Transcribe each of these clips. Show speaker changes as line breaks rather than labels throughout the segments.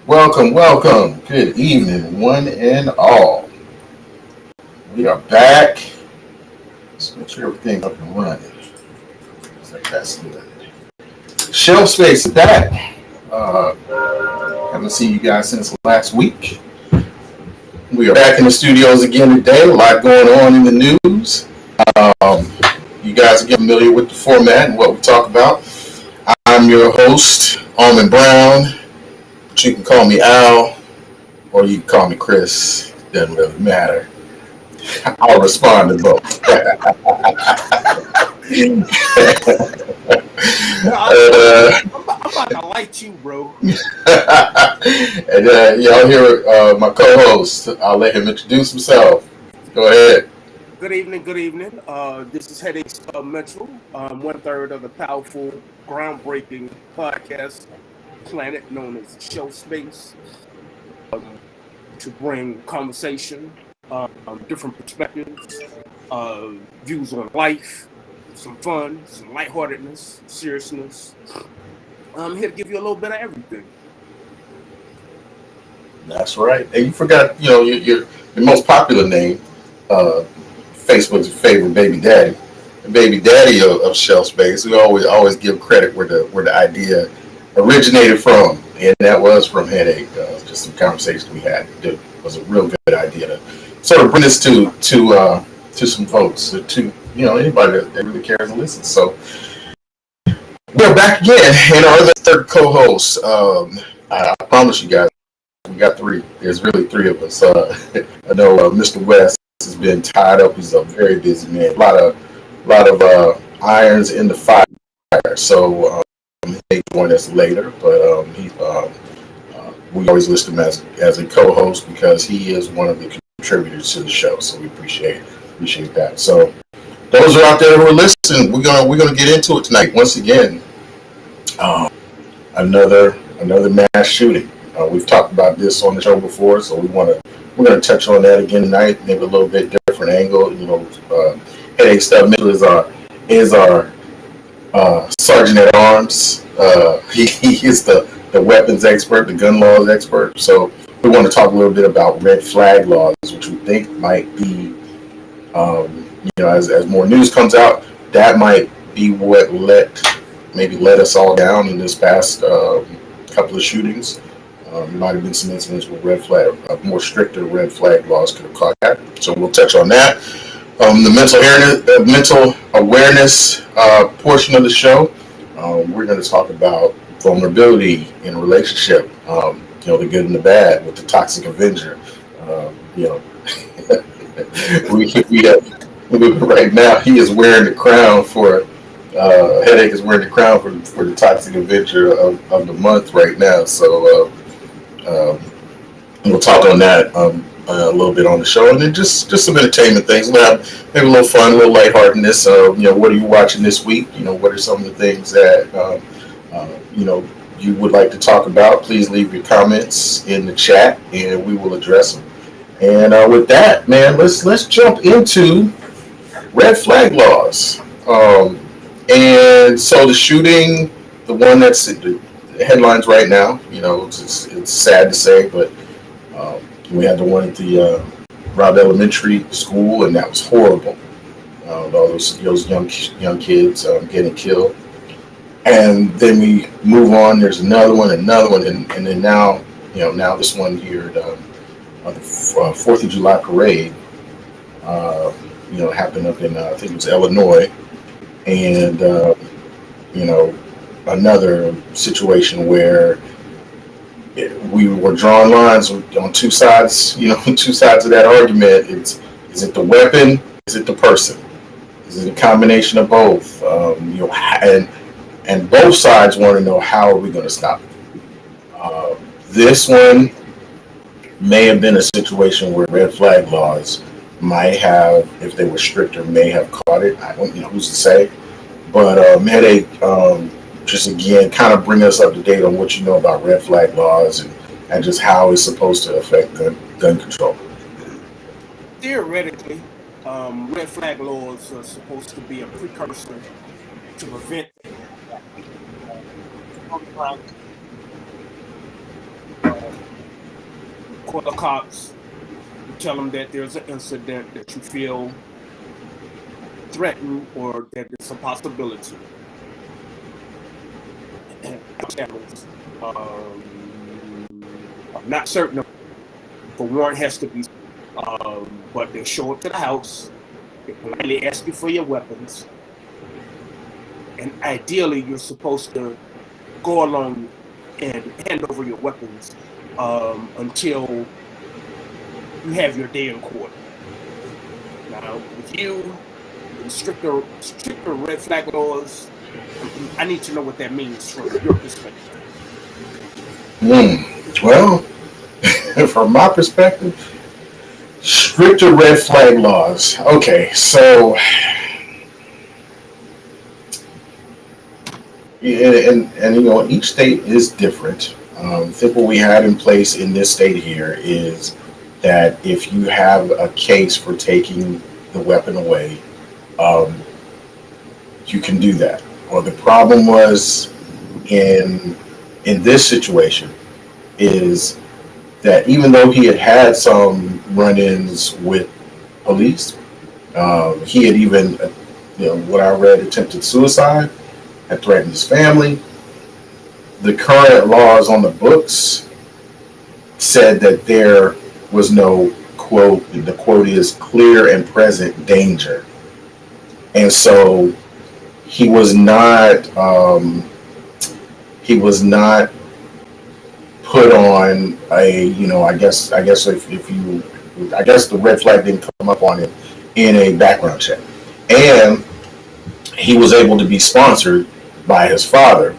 Welcome, welcome. Good evening, one and all. We are back. Let's make sure everything's up and running. Looks like that's good. Shelfspace is back. Haven't seen you guys since last week. We are back in the studios again today. A lot going on in the news. Um, you guys are getting familiar with the format and what we talk about. I'm your host, Almond Brown. But you can call me Al, or you can call me Chris. Doesn't really matter. I'll respond to both. uh,
I'm about to light you, bro.
and y'all hear my co-host. I'll let him introduce himself. Go ahead.
Good evening, good evening. This is Headaches Mitchell, one third of the powerful, groundbreaking podcast planet known as Shelfspace, to bring conversation, different perspectives, views on life, some fun, some lightheartedness, seriousness. I'm here to give you a little bit of everything.
That's right. And you forgot, your most popular name, uh, Facebook's favorite baby daddy, the baby daddy of Shelf Space. We always give credit where the idea originated from, and that was from Headache. Just some conversation we had. It was a real good idea to sort of bring this to some folks, to anybody that really cares and listens. So we're back again, and our other third co-host. I promise you guys. We got three. There's really three of us. I know Mr. West has been tied up. He's a very busy man. A lot of irons in the fire. So he may join us later, but we always list him as a co-host because he is one of the contributors to the show. So we appreciate that. So those are out there who are listening. We're gonna get into it tonight. Once again, um, another mass shooting. We've talked about this on the show before, so we're gonna touch on that again tonight. Maybe a little bit different angle. Headache Stuff Mitchell is our sergeant at arms. He is the weapons expert, the gun laws expert. So we want to talk a little bit about red flag laws, which we think might be, as more news comes out, that might be what let us all down in this past couple of shootings. Might have been some incidents where more stricter red flag laws could have caught that. So we'll touch on that. The mental awareness portion of the show, we're going to talk about vulnerability in a relationship. The good and the bad with the toxic avenger. You know, right now he is wearing the crown for. Headache is wearing the crown for the toxic avenger of the month right now. So. We'll talk on that a little bit on the show, and then just some entertainment things. We'll have maybe a little fun, a little lightheartedness. What are you watching this week? What are some of the things that you would like to talk about? Please leave your comments in the chat, and we will address them. And with that, man, let's jump into red flag laws. And so the shooting, the one that's the headlines right now, it's sad to say, but we had the one at the Rob Elementary School, and that was horrible. All those young kids getting killed, and then we move on. There's another one, and then now this one here, the Fourth of July parade, happened up in I think it was Illinois, and another situation where we were drawing lines on two sides, two sides of that argument. Is it the weapon? Is it the person? Is it a combination of both? And both sides want to know, how are we going to stop it? This one may have been a situation where red flag laws might have, if they were stricter, may have caught it. I don't, who's to say? But Headache, just again, kind of bring us up to date on what you know about red flag laws and just how it's supposed to affect gun control.
Theoretically, red flag laws are supposed to be a precursor to prevent call the cops. You tell them that there's an incident that you feel threatened or that there's a possibility. Channels. I'm not certain if a warrant has to be, but they show up to the house. They politely ask you for your weapons, and ideally, you're supposed to go along and hand over your weapons until you have your day in court. Now, with you and stricter red flag laws, I need to know what that means from your perspective.
Well, from my perspective, stricter red flag laws. Okay, so yeah, and each state is different. I think what we had in place in this state here is that if you have a case for taking the weapon away, um, you can do that. Well, the problem was in this situation is that even though he had had some run-ins with police, he had even, what I read, attempted suicide, had threatened his family. The current laws on the books said that there was no quote. The quote is clear and present danger, and so he was not. He was not put on a. I guess if you, I guess the red flag didn't come up on him in a background check, and he was able to be sponsored by his father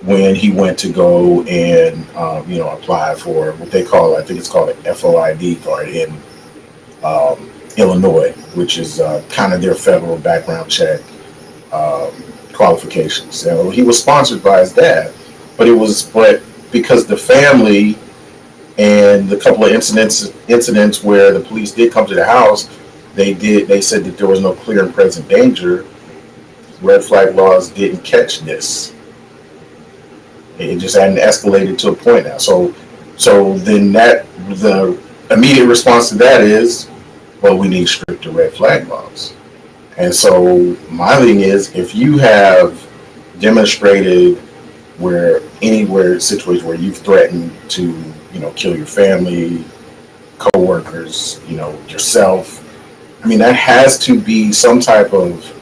when he went to go and apply for what they call, I think it's called an FOID card in Illinois, which is kind of their federal background check um, qualifications. So he was sponsored by his dad, but because the family and the couple of incidents where the police did come to the house, they said that there was no clear and present danger. Red flag laws didn't catch this. It just hadn't escalated to a point now. So then the immediate response to that is, well, we need stricter red flag laws. And so my thing is, if you have demonstrated where anywhere situation where you've threatened to kill your family, coworkers, yourself, I mean that has to be some type of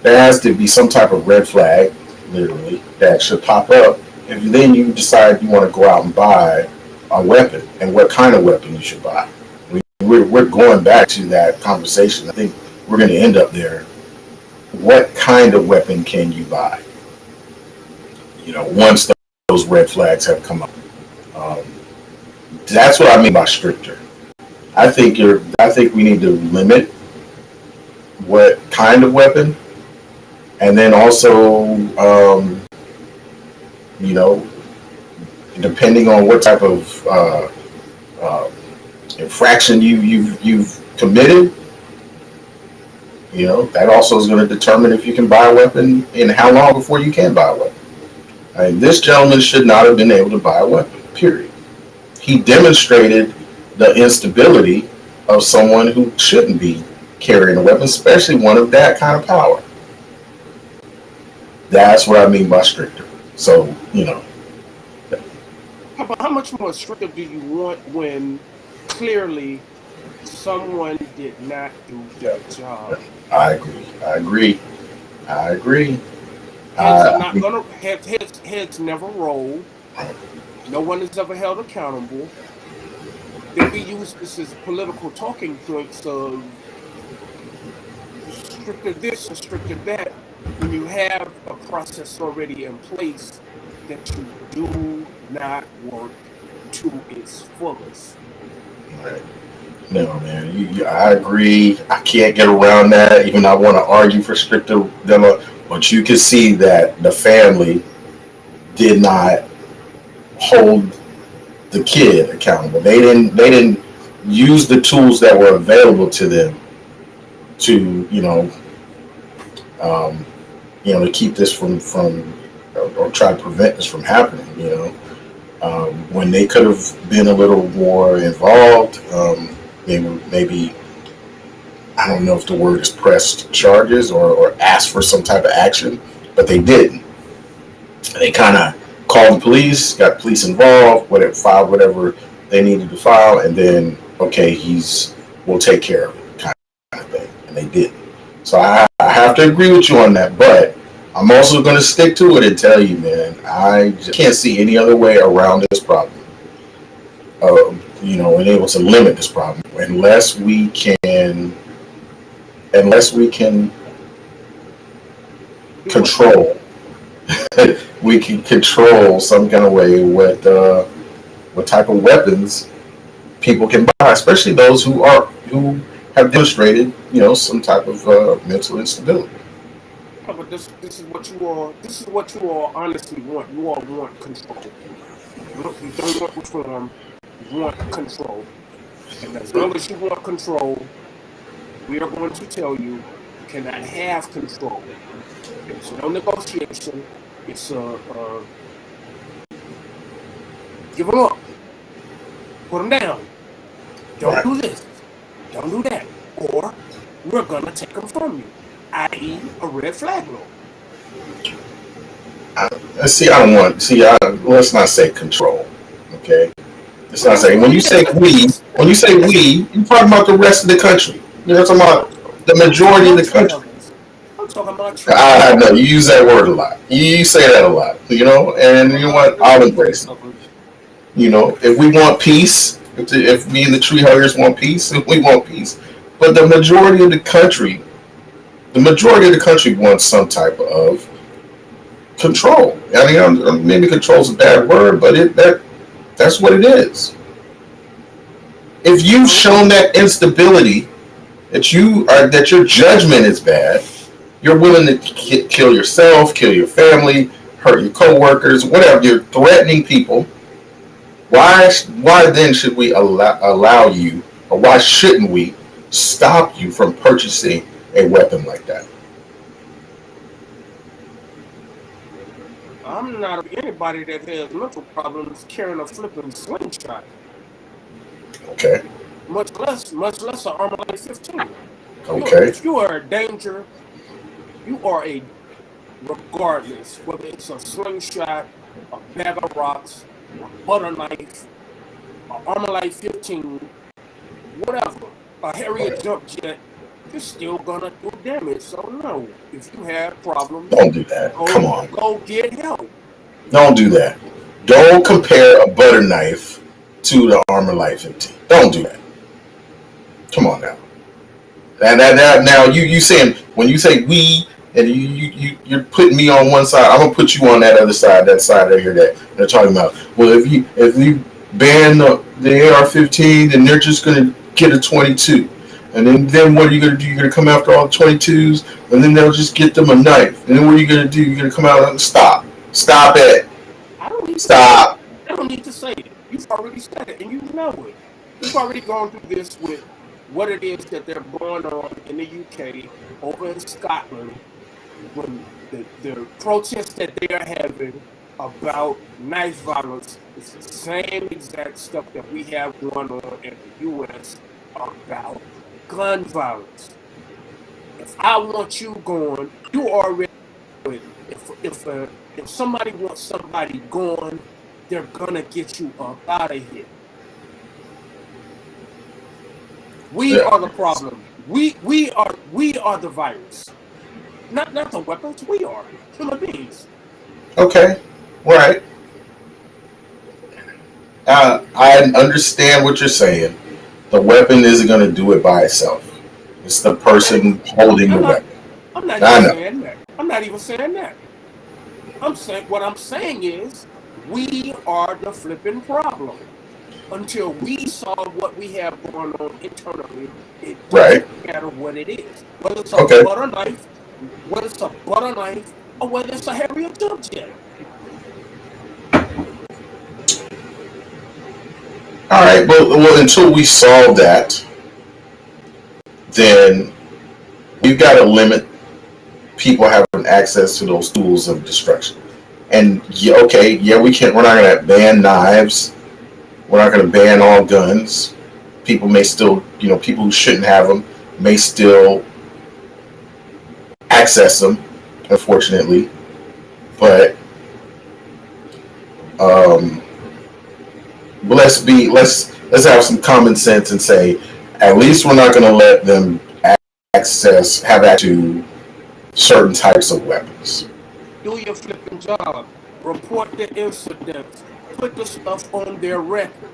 red flag, literally, that should pop up. If then you decide you want to go out and buy a weapon, and what kind of weapon you should buy. We're going back to that conversation. I think we're going to end up there. What kind of weapon can you buy? Once those red flags have come up, um, that's what I mean by stricter. I think we need to limit what kind of weapon, and then also, you know, depending on what type of uh, infraction you've committed, that also is going to determine if you can buy a weapon and how long before you can buy a weapon. This gentleman should not have been able to buy a weapon, period. He demonstrated the instability of someone who shouldn't be carrying a weapon, especially one of that kind of power. That's what I mean by stricter. So,
How much more restrictive do you want when clearly someone did not do their job?
I agree.
Heads are not gonna heads never roll. No one is ever held accountable. Then we use this as political talking points of stricter this or stricter that when you have a process already in place that you do not work to its fullest.
Right. No, man, I agree. I can't get around that. Even I want to argue for stricter demo, but you can see that the family did not hold the kid accountable. They didn't use the tools that were available to them to to keep this from or try to prevent this from happening. when they could have been a little more involved. They were maybe, I don't know if the word is pressed charges or asked for some type of action, but they didn't. They kind of called the police, got police involved, whatever, filed whatever they needed to file, and then okay, we'll take care of it, kind of thing, and they didn't. So I have to agree with you on that, but I'm also going to stick to it and tell you, man, I just can't see any other way around this problem. And able to limit this problem unless we can control. We can control some kind of way what type of weapons people can buy, especially those who have demonstrated, some type of mental instability.
But this is what you all honestly want. You all want control. You don't want reform. You want control. And as long as you want control, we are going to tell you you cannot have control. It's no negotiation. It's give them up. Put them down. Don't
Right.
do this. Don't do that. Or we're going to take them from you, i.e. a red flag law.
See, I don't want. See, let's not say control. Okay, let's not say when you say we. When you say we, you're talking about the rest of the country. You're talking about the
I'm talking
majority of
about
the country.
travels. I'm talking about
I
travels.
know you use that word a lot. You say that a lot. And you know what? I'll embrace it. If we want peace, if me and the tree huggers want peace, we want peace. But the majority of the country wants some type of control. I mean, maybe control is a bad word, but that's what it is. If you've shown that instability, that your judgment is bad, you're willing to kill yourself, kill your family, hurt your coworkers, whatever. You're threatening people. Why then should we allow you, or why shouldn't we stop you from purchasing a weapon like that?
I'm not anybody that has mental problems carrying a flipping slingshot,
Okay.
much less an armor like 15.
Okay.
If you are a danger, you are a regardless whether it's a slingshot, a bag of rocks, a butter knife, an armor light 15, whatever, a Harrier
Okay.
jump jet, you're still gonna do damage. So no, if you have problems,
Don't do that. Come on.
go get help.
Don't do that. Don't compare a butter knife to the Armor Light 15. Don't do that. Come on now. Now you saying when you say we and you're putting me on one side, I'm gonna put you on that other side, that side right here that they're talking about. Well, if you ban the AR-15, then they're just gonna get a 22, and then what are you gonna do? You're gonna come after all the 22s, and then they'll just get them a knife, and then what are you gonna do? You're gonna come out and stop it,
I don't need to say it.
stop.
I don't need to say it. You've already said it, and you know it. You've already gone through this with what it is that they're going on in the UK, over in Scotland, when the protests that they are having about knife violence is the same exact stuff that we have going on in the US about gun violence. If I want you gone, you already know it. If somebody wants somebody gone, they're gonna get you up out of here. We
Yeah.
are the problem. We are the virus. Not the weapons. We are human beings.
Okay, right. I understand what you're saying. The weapon isn't going to do it by itself. It's the
Okay.
person holding the
I'm not.
weapon.
I'm not even
I know.
saying that. I'm not even saying that. I'm saying what I'm saying is we are the flipping problem. Until we solve what we have going on internally, it doesn't
Right.
matter what it is. Whether it's a
Okay.
butter knife, or whether it's a Harrier jump jet.
All right. Well, until we solve that, then we've got to limit people having access to those tools of destruction. And yeah, okay, yeah, we're not going to ban knives. We're not going to ban all guns. People may still, people who shouldn't have them may still access them, unfortunately. But um, let's have some common sense and say, at least we're not going to let them have access to certain types of weapons.
Do your flipping job. Report the incidents. Put the stuff on their record.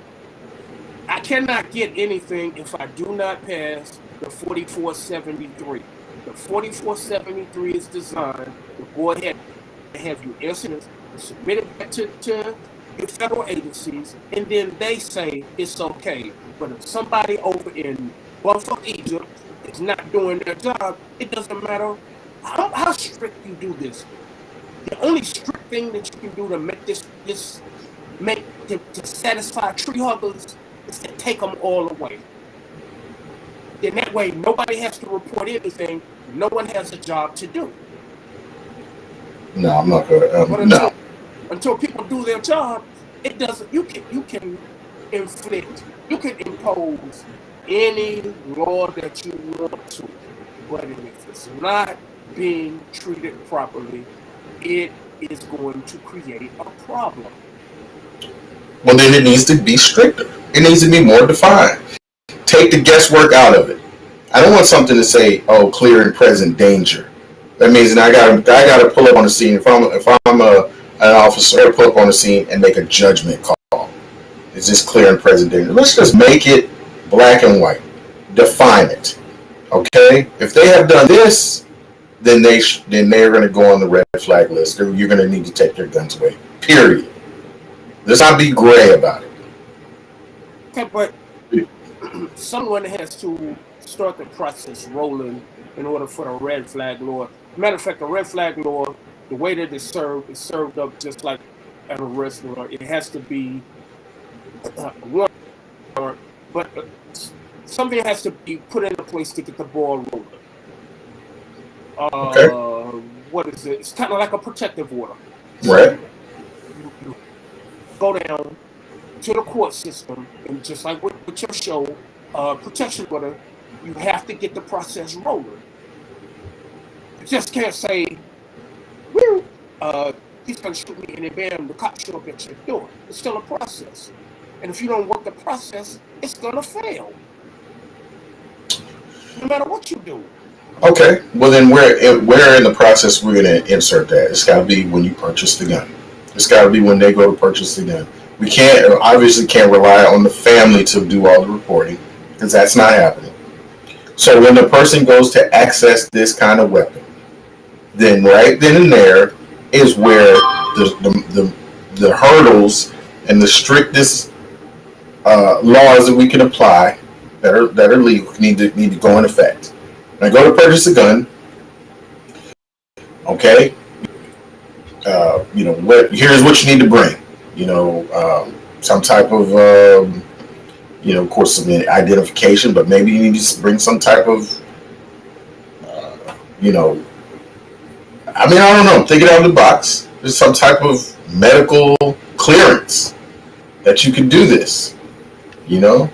I cannot get anything if I do not pass the 4473. The 4473 is designed to go ahead and have you incidents, submit it back to your federal agencies, and then they say it's okay. But if somebody over in Buffalo, Egypt is not doing their job, it doesn't matter how strict you do this. The only strict thing that you can do to make this make to satisfy tree huggers is to take them all away. Then that way nobody has to report anything. No one has a job to do.
No, I'm not going to.
But
No.
until people do their job, it doesn't. You can impose any law that you want to, but if it's not being treated properly, it is going to create a problem.
Well, then it needs to be stricter. It needs to be more defined. Take the guesswork out of it. I don't want something to say, "Oh, clear and present danger." That means that I got to pull up on the scene. If I'm an officer, pull up on the scene and make a judgment call. Is this clear and present danger? Let's just make it black and white. Define it. Okay. If they have done this, then they're going to go on the red flag list. You're going to need to take their guns away. Period. Let's not be gray about it.
Okay, but someone has to start the process rolling in order for the red flag law. Matter of fact, the red flag law, the way that it's served up just like at a restaurant. It has to be one, but something has to be put into place to get the ball rolling.
Okay.
What is it? It's kind of like a protective order.
Right.
You go down to the court system, and just like with your show, protection order, you have to get the process rolling. You just can't say, "Woo, he's gonna shoot me," and then bam, the cops show up at your door. It's still a process, and if you don't work the process, it's gonna fail, no matter what you do.
Okay. Well, then where in the process we're going to insert that? It's got to be when you purchase the gun. It's got to be when they go to purchase the gun. We can't rely on the family to do all the reporting because that's not happening. So when the person goes to access this kind of weapon, then right then and there is where the hurdles and the strictest laws that we can apply that are legal need to go in effect. When I go to purchase a gun, okay, here's what you need to bring. Some type of of course, some identification, but maybe you need to bring some type of uh, you know I don't know, take it out of the box. There's some type of medical clearance that you can do this. You know,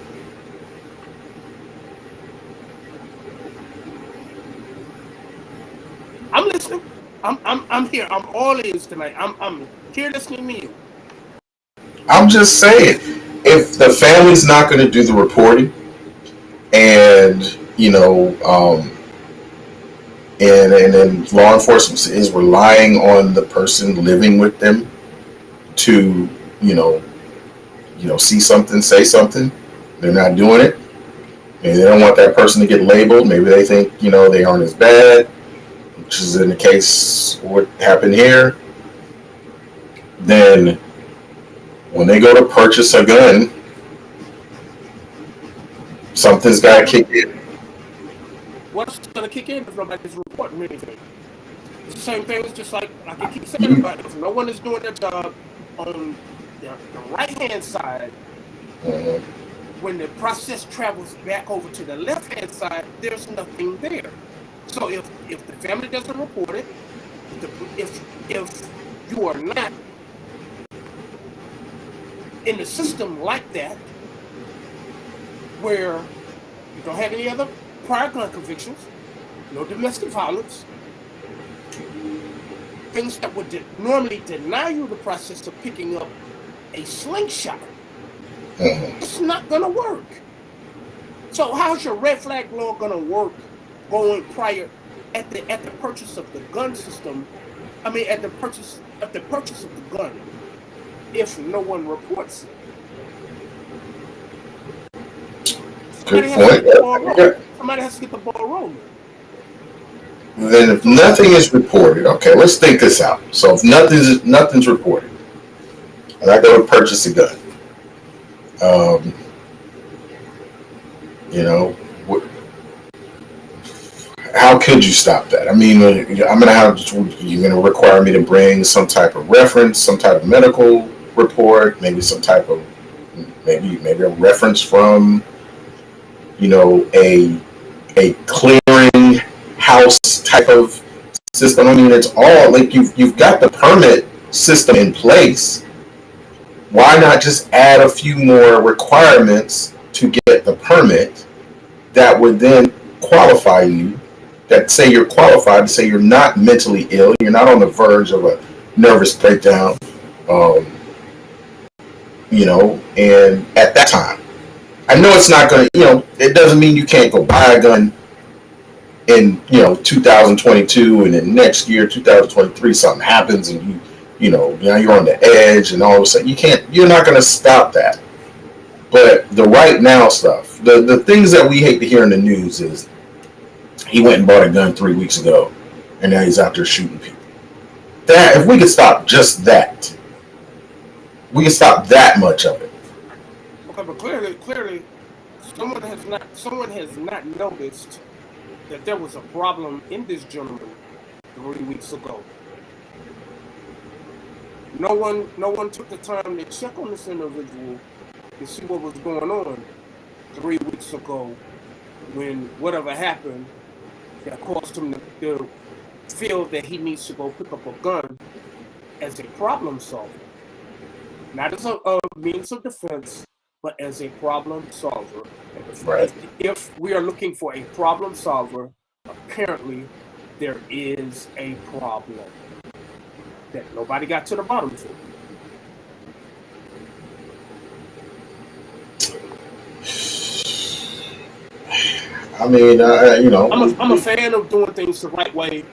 I'm listening. I'm here. I'm all ears tonight. I'm here listening to you.
I'm just saying, if the family's not going to do the reporting, and and then law enforcement is relying on the person living with them to you know see something, say something, they're not doing it. Maybe they don't want that person to get labeled. Maybe they think they aren't as bad, which is in the case what happened here. Then when they go to purchase a gun, something's got to kick in.
What's gonna kick in if nobody's reporting anything? It's the same thing. It's just like I keep saying
You,
about it. If no one is doing their job on the right hand side,
uh,
when the process travels back over to the left hand side, there's nothing there. So if the family doesn't report it, if you are not in the system like that, where you don't have any other prior gun convictions, no domestic violence, things that would normally deny you the process of picking up a slingshot, it's not going to work. So how's your red flag law going to work going prior at the purchase of the gun system? I mean, at the purchase of the gun, if no one reports it.
Good point.
Somebody has to get the ball rolling.
Then if nothing is reported, okay, let's think this out. So if nothing's reported, and I go to purchase a gun, you know, how could you stop that? I mean, I'm gonna have you're gonna require me to bring some type of reference, some type of medical report, maybe some type of maybe a reference from a clearing house type of system. I mean, it's all like you've got the permit system in place. Why not just add a few more requirements to get the permit that would then qualify you? That say you're qualified, say you're not mentally ill, you're not on the verge of a nervous breakdown, and at that time, I know it's not going to, it doesn't mean you can't go buy a gun in, 2022, and then next year, 2023, something happens and now you're on the edge and all of a sudden you're not going to stop that. But the right now stuff, the things that we hate to hear in the news is he went and bought a gun 3 weeks ago and now he's out there shooting people. That, if we could stop just that, we can stop that much of it.
Okay, but clearly, someone has not noticed that there was a problem in this gentleman 3 weeks ago. No one took the time to check on this individual to see what was going on 3 weeks ago when whatever happened that caused him to feel that he needs to go pick up a gun as a problem solver. Not as a means of defense, but as a problem solver.
Right.
If we are looking for a problem solver, apparently there is a problem that nobody got to the bottom to.
I mean,
I'm a fan of doing things the right way.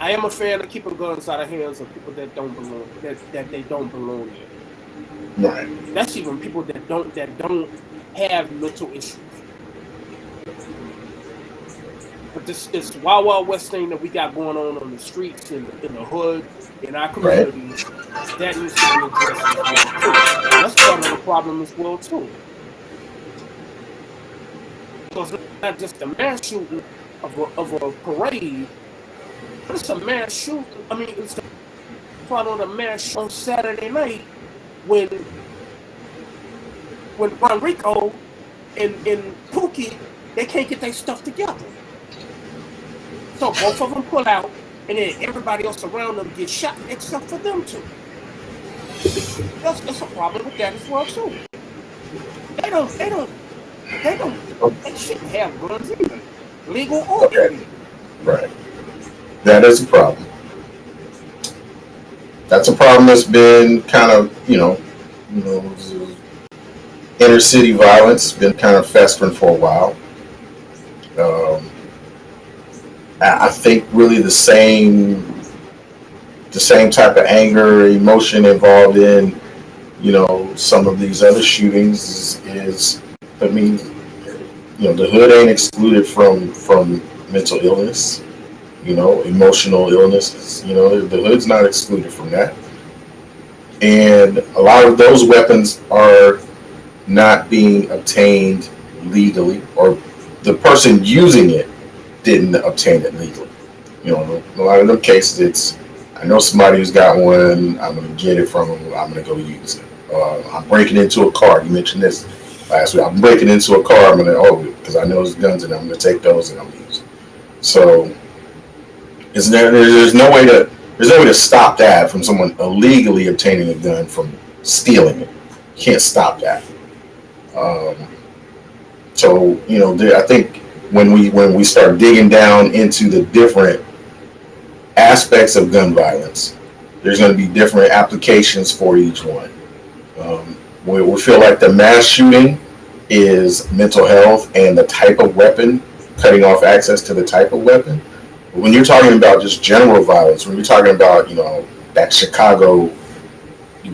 I am a fan of keeping guns out of hands of people that don't belong, that they don't belong in.
Right.
That's even people that don't have mental issues. But this Wild Wild West thing that we got going on the streets, in the hood, in our communities, right, that needs to be addressed as well too. That's part of the problem as well too. Because it's not just a mass shooting of a parade, but it's a mass shooting. I mean, it's part of the mass shooting on Saturday night when Enrico and Pookie, they can't get their stuff together. So both of them pull out, and then everybody else around them gets shot, except for them two. That's a problem with that as well too. They shouldn't have guns either, legal or illegal.
Right. That is a problem. That's a problem that's been kind of, inner city violence, been kind of festering for a while. I think really the same type of anger, emotion involved in, some of these other shootings is I mean, the hood ain't excluded from mental illness, emotional illnesses. The hood's not excluded from that. And a lot of those weapons are not being obtained legally, or the person using it didn't obtain it legally. A lot of them cases, I know somebody who's got one, I'm going to get it from them, I'm going to go use it. I'm breaking into a car. You mentioned this last week. I'm breaking into a car, I'm going to, because I know there's guns in it, I'm going to take those and I'm going to use it. So, Is there, there's no way to stop that from someone illegally obtaining a gun from stealing it. You can't stop that. Um, so I think when we start digging down into the different aspects of gun violence, there's going to be different applications for each one. We feel like the mass shooting is mental health and the type of weapon, cutting off access to the type of weapon. When you're talking about just general violence, when you're talking about that Chicago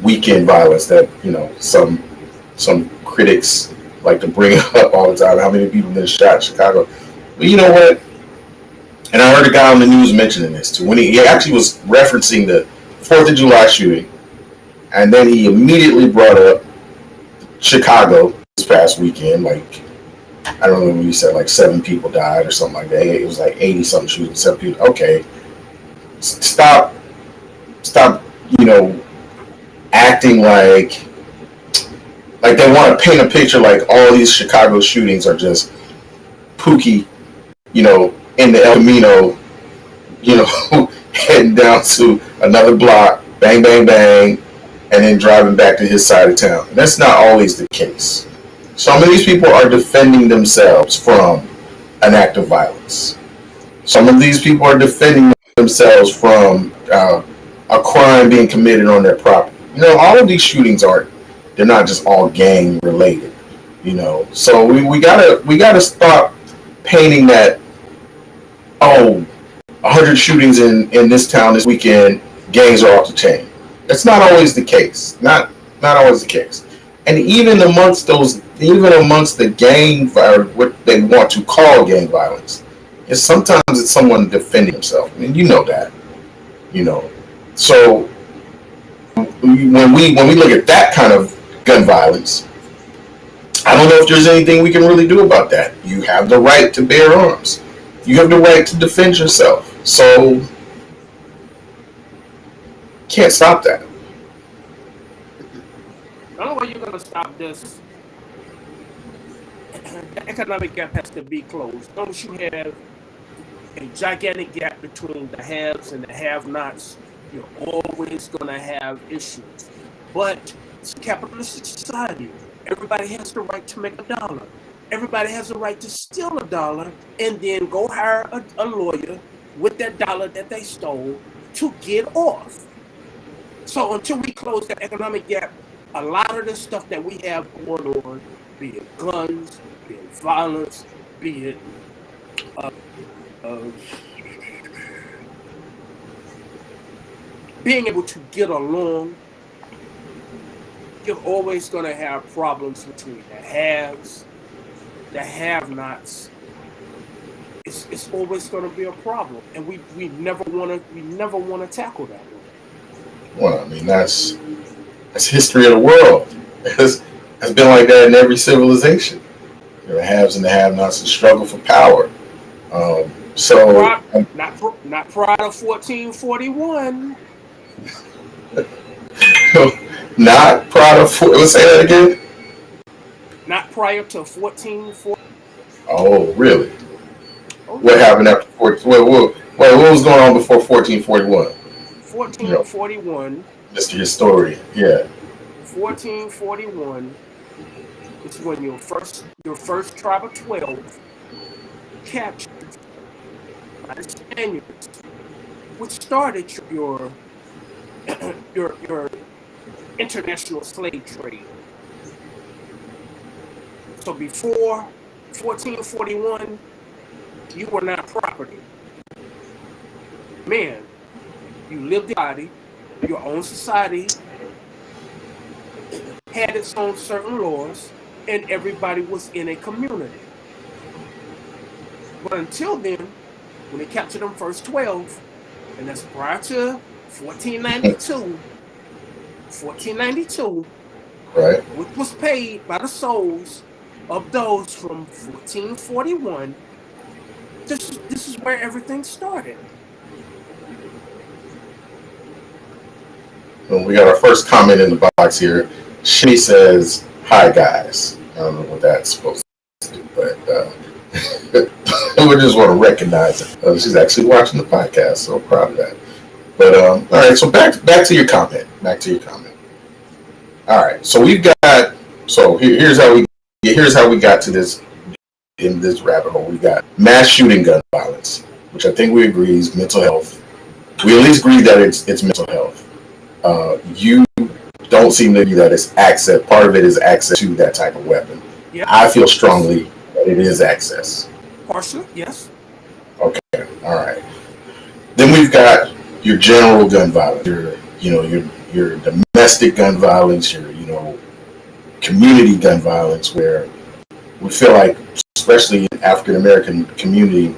weekend violence that some critics like to bring up all the time, how many people been shot in Chicago? But you know what? And I heard a guy on the news mentioning this too. When he actually was referencing the Fourth of July shooting, and then he immediately brought up Chicago this past weekend. Like, I don't know when he said like 7 people died or something like that. It was like 80 something shootings, 7 people. Okay, stop, stop. Acting like they want to paint a picture like all these Chicago shootings are just Pookie, in the El Camino, heading down to another block, bang, bang, bang, and then driving back to his side of town. And that's not always the case. Some of these people are defending themselves from an act of violence. Some of these people are defending themselves from a crime being committed on their property. All of these shootings they're not just all gang related. So we gotta stop painting that, oh, 100 shootings in this town this weekend, gangs are off the chain. That's not always the case. Not always the case. And even amongst the gang, or what they want to call gang violence, is sometimes it's someone defending himself. I mean, you know that. So when we look at that kind of gun violence, I don't know if there's anything we can really do about that. You have the right to bear arms. You have the right to defend yourself. So can't stop that.
The only way you're going to stop this, the economic gap has to be closed. Don't you have a gigantic gap between the haves and the have-nots? You're always going to have issues. But it's a capitalistic society. Everybody has the right to make a dollar. Everybody has the right to steal a dollar and then go hire a lawyer with that dollar that they stole to get off. So until we close that economic gap, a lot of the stuff that we have going on, be it guns, be it violence, be it being able to get along, you're always going to have problems between the haves, the have-nots. It's always going to be a problem, and we never want to tackle that one.
Well, I mean that's history of the world. It's been like that in every civilization. The haves and the have-nots, the struggle for power.
Not prior to 1441.
Not proud of. Let's say that again.
Not prior to 1440.
Oh, really?
Oh,
what happened after 14? What was going on before 1441?
1441.
Mr. Historian, yeah.
1441 is when your first tribe of 12 captured by the Spaniards, which started your international slave trade. So before 1441, you were not property. Man, you lived in body, your own society had its own certain laws, and everybody was in a community. But until then, when they captured them first 12, and that's prior to 1492,
Right.
which was paid by the souls of those from 1441. This is where everything started.
Well, we got our first comment in the box here. She says, "Hi guys." I don't know what that's supposed to do, but would just want to recognize it. She's actually watching the podcast, so I'm proud of that. But all right, so back to your comment. Back to your comment. All right, so we've got here's how we got to this in this rabbit hole. We got mass shooting gun violence, which I think we agree is mental health. We at least agree that it's mental health. You don't seem to agree that it's access. Part of it is access to that type of weapon.
Yep.
I feel strongly that it is access.
Partially, yes.
Okay, all right. Then we've got your general gun violence. Your domestic gun violence. Your community gun violence, where we feel like, especially in African American community,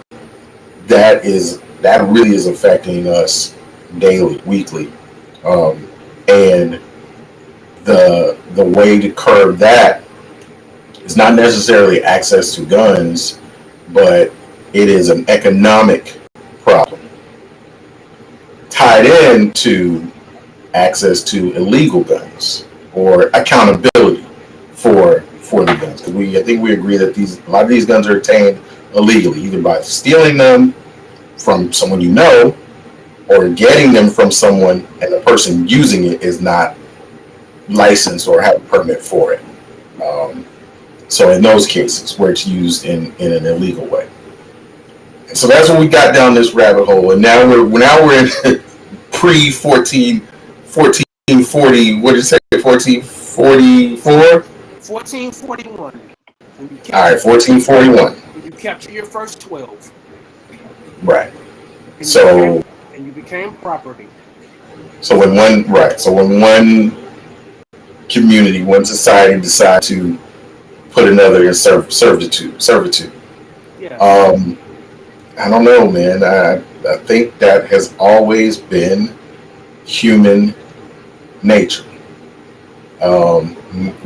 that really is affecting us daily, weekly, and the way to curb that is not necessarily access to guns, but it is an economic problem tied into access to illegal guns or accountability for the guns. Because I think we agree that a lot of these guns are obtained illegally, either by stealing them from someone you know, or getting them from someone and the person using it is not licensed or have a permit for it. So in those cases where it's used in an illegal way. And so that's when we got down this rabbit hole, and now we're in pre 1440. What did you say? 1444.
1441.
All right, 1441.
When you capture your first 12.
Right.
And you became property.
So when one community, one society decide to put another in servitude.
Yeah.
I don't know, man. I think that has always been human nature.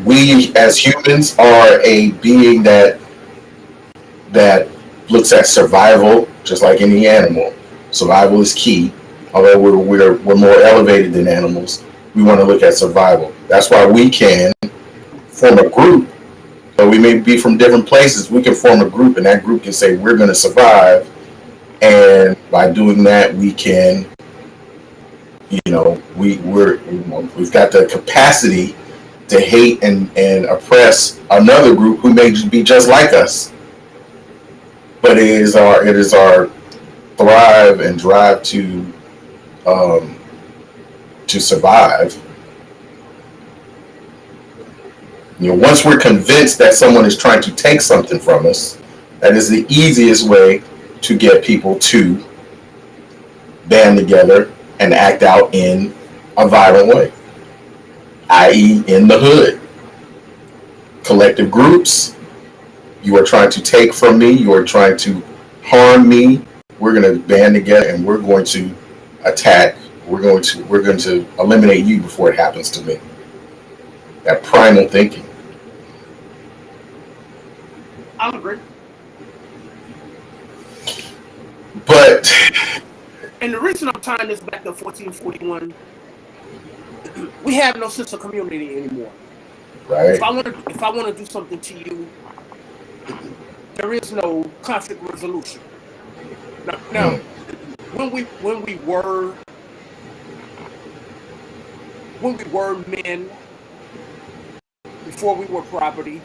We as humans are a being that looks at survival just like any animal. Survival is key. Although we're more elevated than animals, we want to look at survival. That's why we can form a group. But we may be from different places. We can form a group, and that group can say we're going to survive. And by doing that, we can, we've got the capacity to hate and oppress another group who may be just like us. But it is our thrive and drive to survive. Once we're convinced that someone is trying to take something from us, that is the easiest way to get people to band together and act out in a violent way, i.e. in the hood. Collective groups, you are trying to take from me, you are trying to harm me, we're going to band together and we're going to attack, we're going to eliminate you before it happens to me. That primal thinking.
I'll agree.
But
and the reason I'm tying this back to 1441, we have no sense of community anymore.
Right.
If I want to do something to you, there is no conflict resolution. Now, when we were men, before we were property,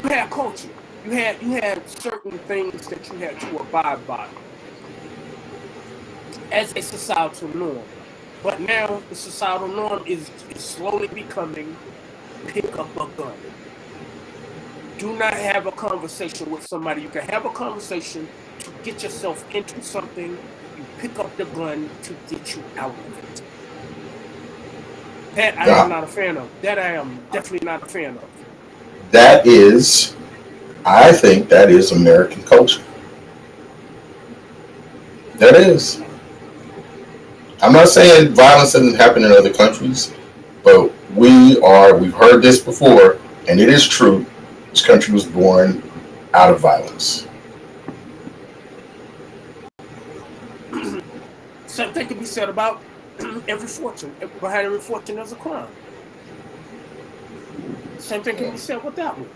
you had culture. You had certain things that you had to abide by as a societal norm. But now the societal norm is slowly becoming pick up a gun. Do not have a conversation with somebody. You can have a conversation to get yourself into something. You pick up the gun to get you out of it. That I am not a fan of. That I am definitely not a fan of.
I think that is American culture. That is. I'm not saying violence doesn't happen in other countries, but we've heard this before, and it is true. This country was born out of violence.
Same thing can be said about every fortune. Behind every fortune, there's a crime. Same thing can be said with that one.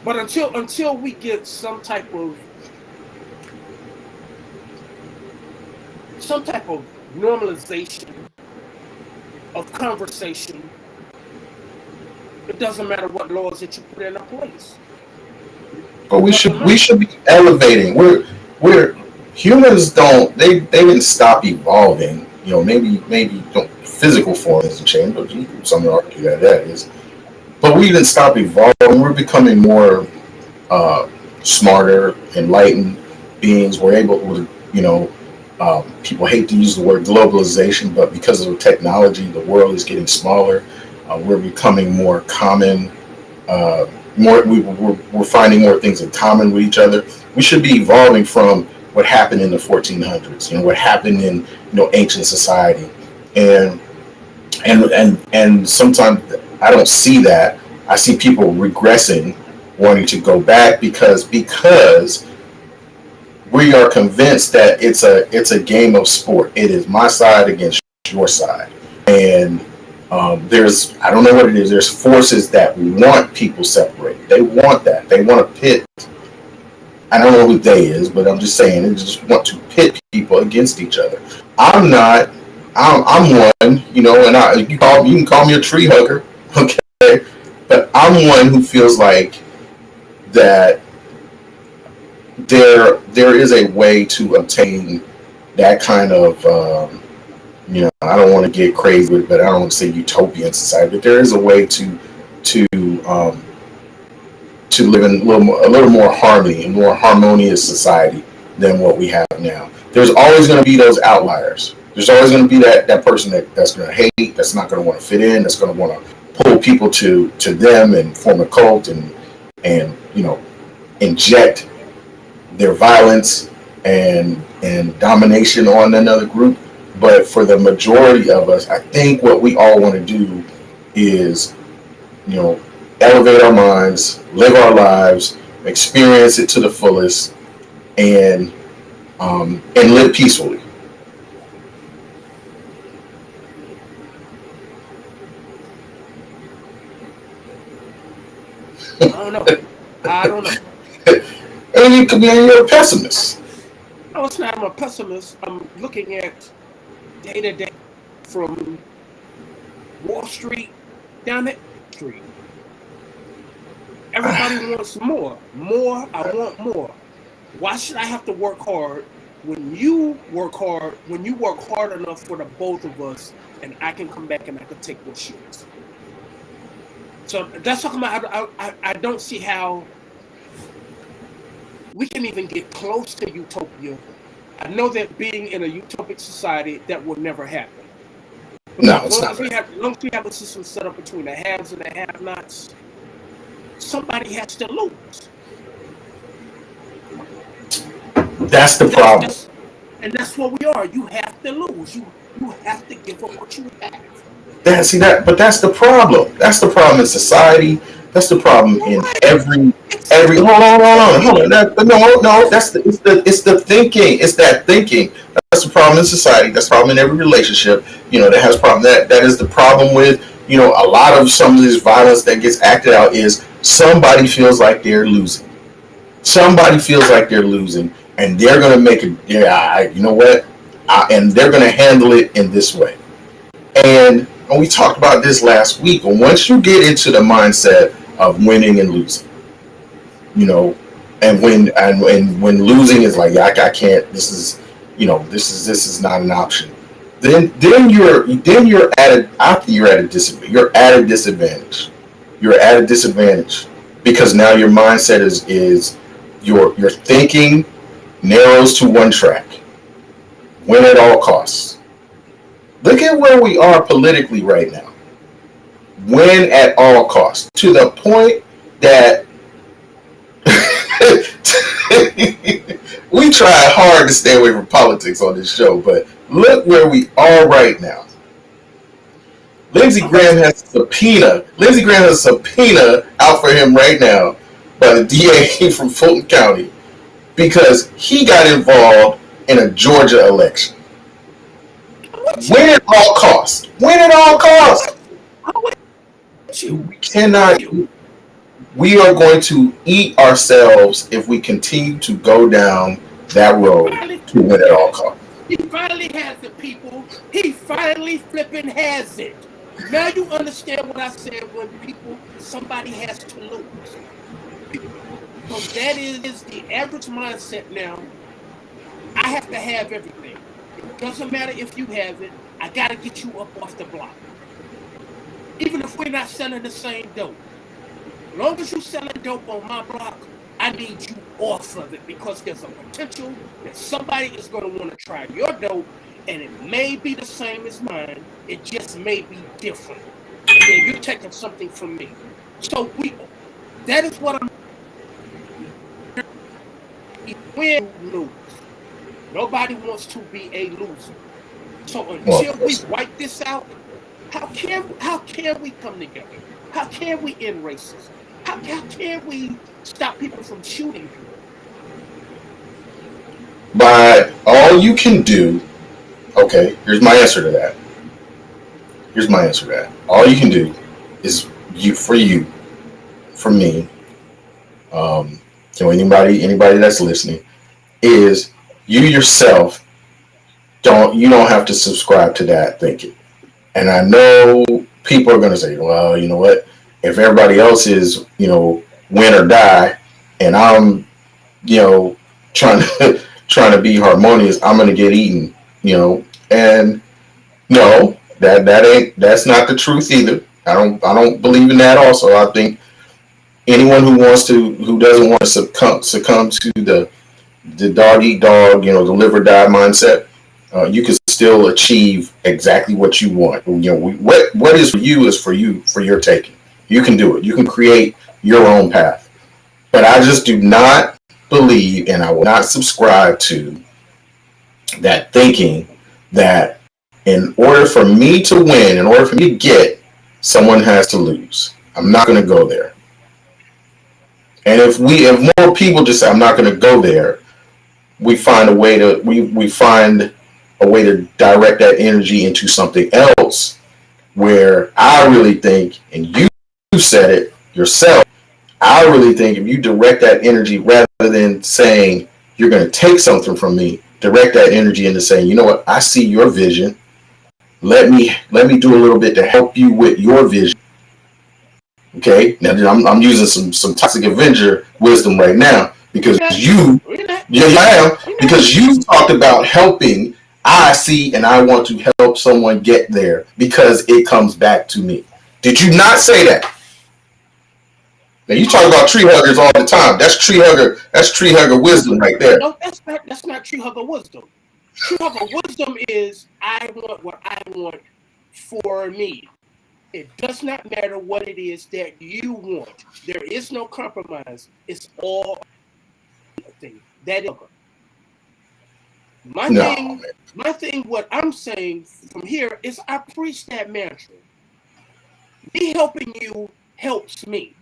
But until we get some type of normalization of conversation, it doesn't matter what laws that you put into place.
But
It doesn't
we
matter.
should be elevating. We're humans don't they didn't stop evolving. You know, maybe don't, physical form hasn't changed, but some would argue that that is. But we didn't stop evolving. We're becoming more uh, smarter, enlightened beings. We're able to, you know, people hate to use the word globalization, but because of technology, the world is getting smaller. We're becoming more common. Uh, we're finding more things in common with each other. We should be evolving from what happened in the 1400s, you know, what happened in, you know, ancient society, and and sometimes I don't see that. I see people regressing, wanting to go back because we are convinced that it's a game of sport. It is my side against your side, and there's I don't know what it is. There's forces that want people separated. They want that. They want to pit. I don't know who they is, but I'm just saying they just want to pit people against each other. I'm not. I'm one, you know, and you can call me a tree hugger, okay? But I'm one who feels like that there is a way to obtain that kind of you know, I don't want to get crazy with it, but I don't want to say utopian society, but there is a way to um, to live in a little more harmony, a more harmonious society than what we have now. There's always going to be those outliers. There's always going to be that person that's going to hate, that's not going to want to fit in, that's going to want to pull people to them and form a cult and you know, inject their violence and domination on another group. But for the majority of us, I think what we all want to do is, you know, elevate our minds, live our lives, experience it to the fullest, and live peacefully.
I don't know. I don't know.
And you could be you're a pessimist.
No, it's not. I'm a pessimist. I'm looking at day to day from Wall Street down to Street. Everybody wants more. More. I want more. Why should I have to work hard when you work hard? When you work hard enough for the both of us, and I can come back and I can take what's yours. So that's talking about. I don't see how we can even get close to utopia. I know that being in a utopic society that will never happen
No,
because
it's not right.
as long as we have a system set up between the haves and the have-nots, somebody has to lose,
That's the
and that's
problem.
that's and that's what we are. You have to lose. You have to give up what you have.
But that's the problem. That's the problem in society. That's the problem
Well,
in
right.
every.
Exactly.
Hold
Exactly.
on. No. That's it's the thinking. It's that thinking. That's the problem in society. That's the problem in every relationship. You know, that has problem. That is the problem with, you know, a lot of some of this violence that gets acted out is somebody feels like they're losing. Somebody feels like they're losing, and they're gonna make it. Yeah, you know what? And they're gonna handle it in this way. And we talked about this last week. Once you get into the mindset of winning and losing, you know, and when losing is like, yeah, I can't. This is, you know, this is not an option. Then you're at a I think you're at a disadvantage. You're at a disadvantage because now your mindset is your thinking narrows to one track: win at all costs. Look at where we are politically right now. Win at all costs to the point that we try hard to stay away from politics on this show, but look where we are right now. Lindsey
I'm gonna
Graham has a subpoena. Lindsey Graham has a subpoena out for him right now by the DA from Fulton County because he got involved in a Georgia election.
I'm with
Win
you.
at all costs. Win at all
I'm
costs.
with you. I'm with you.
We
I'm with
cannot.
you.
we are going to eat ourselves if we continue to go down that road to win at all costs.
He finally has it, people. He finally flipping has it. Now you understand what I said when somebody has to lose. Because that is the average mindset now. I have to have everything. It doesn't matter if you have it. I got to get you up off the block. Even if we're not selling the same dope. As long as you're selling dope on my block, I need you off of it because there's a potential that somebody is going to want to try your dope and it may be the same as mine. It just may be different. And then you're taking something from me. So that is what I'm win lose. Nobody wants to be a loser. So
Well,
until we wipe this out, how can we come together? How can we end racism? How can we stop people from shooting people?
by all you can do, okay, here's my answer to that. Here's my answer to that. All you can do is you, for me, anybody that's listening, is you yourself don't have to subscribe to that thinking. And I know people are going to say, well, you know what? If everybody else is, win or die, and I'm, trying to trying to be harmonious, I'm going to get eaten, And no, that's not the truth either. I don't believe in that. Also, I think anyone who doesn't want to succumb to the dog eat dog, the live or die mindset, you can still achieve exactly what you want. What is for you is for you, for your taking. You can do it. You can create your own path. But I just do not believe, and I will not subscribe to that thinking that in order for me to win, in order for me to get, someone has to lose. I'm not going to go there. And if more people just say I'm not going to go there, we find a way to direct that energy into something else where I really think, and you said it yourself, I really think if you direct that energy rather than saying you're going to take something from me, direct that energy into saying, you know what, I see your vision. Let me do a little bit to help you with your vision. Okay, now I'm using some toxic Avenger wisdom right now because yeah, I am, because you talked about helping. I see, and I want to help someone get there because it comes back to me. Did you not say that? Now you talk about tree huggers all the time. That's tree hugger. That's tree hugger wisdom right there.
No, that's not tree hugger wisdom. Tree hugger wisdom is I want what I want for me. It does not matter what it is that you want. There is no compromise. It's all a thing. That is my
No,
thing. My thing. What I'm saying from here is I preach that mantra. Me helping you helps me.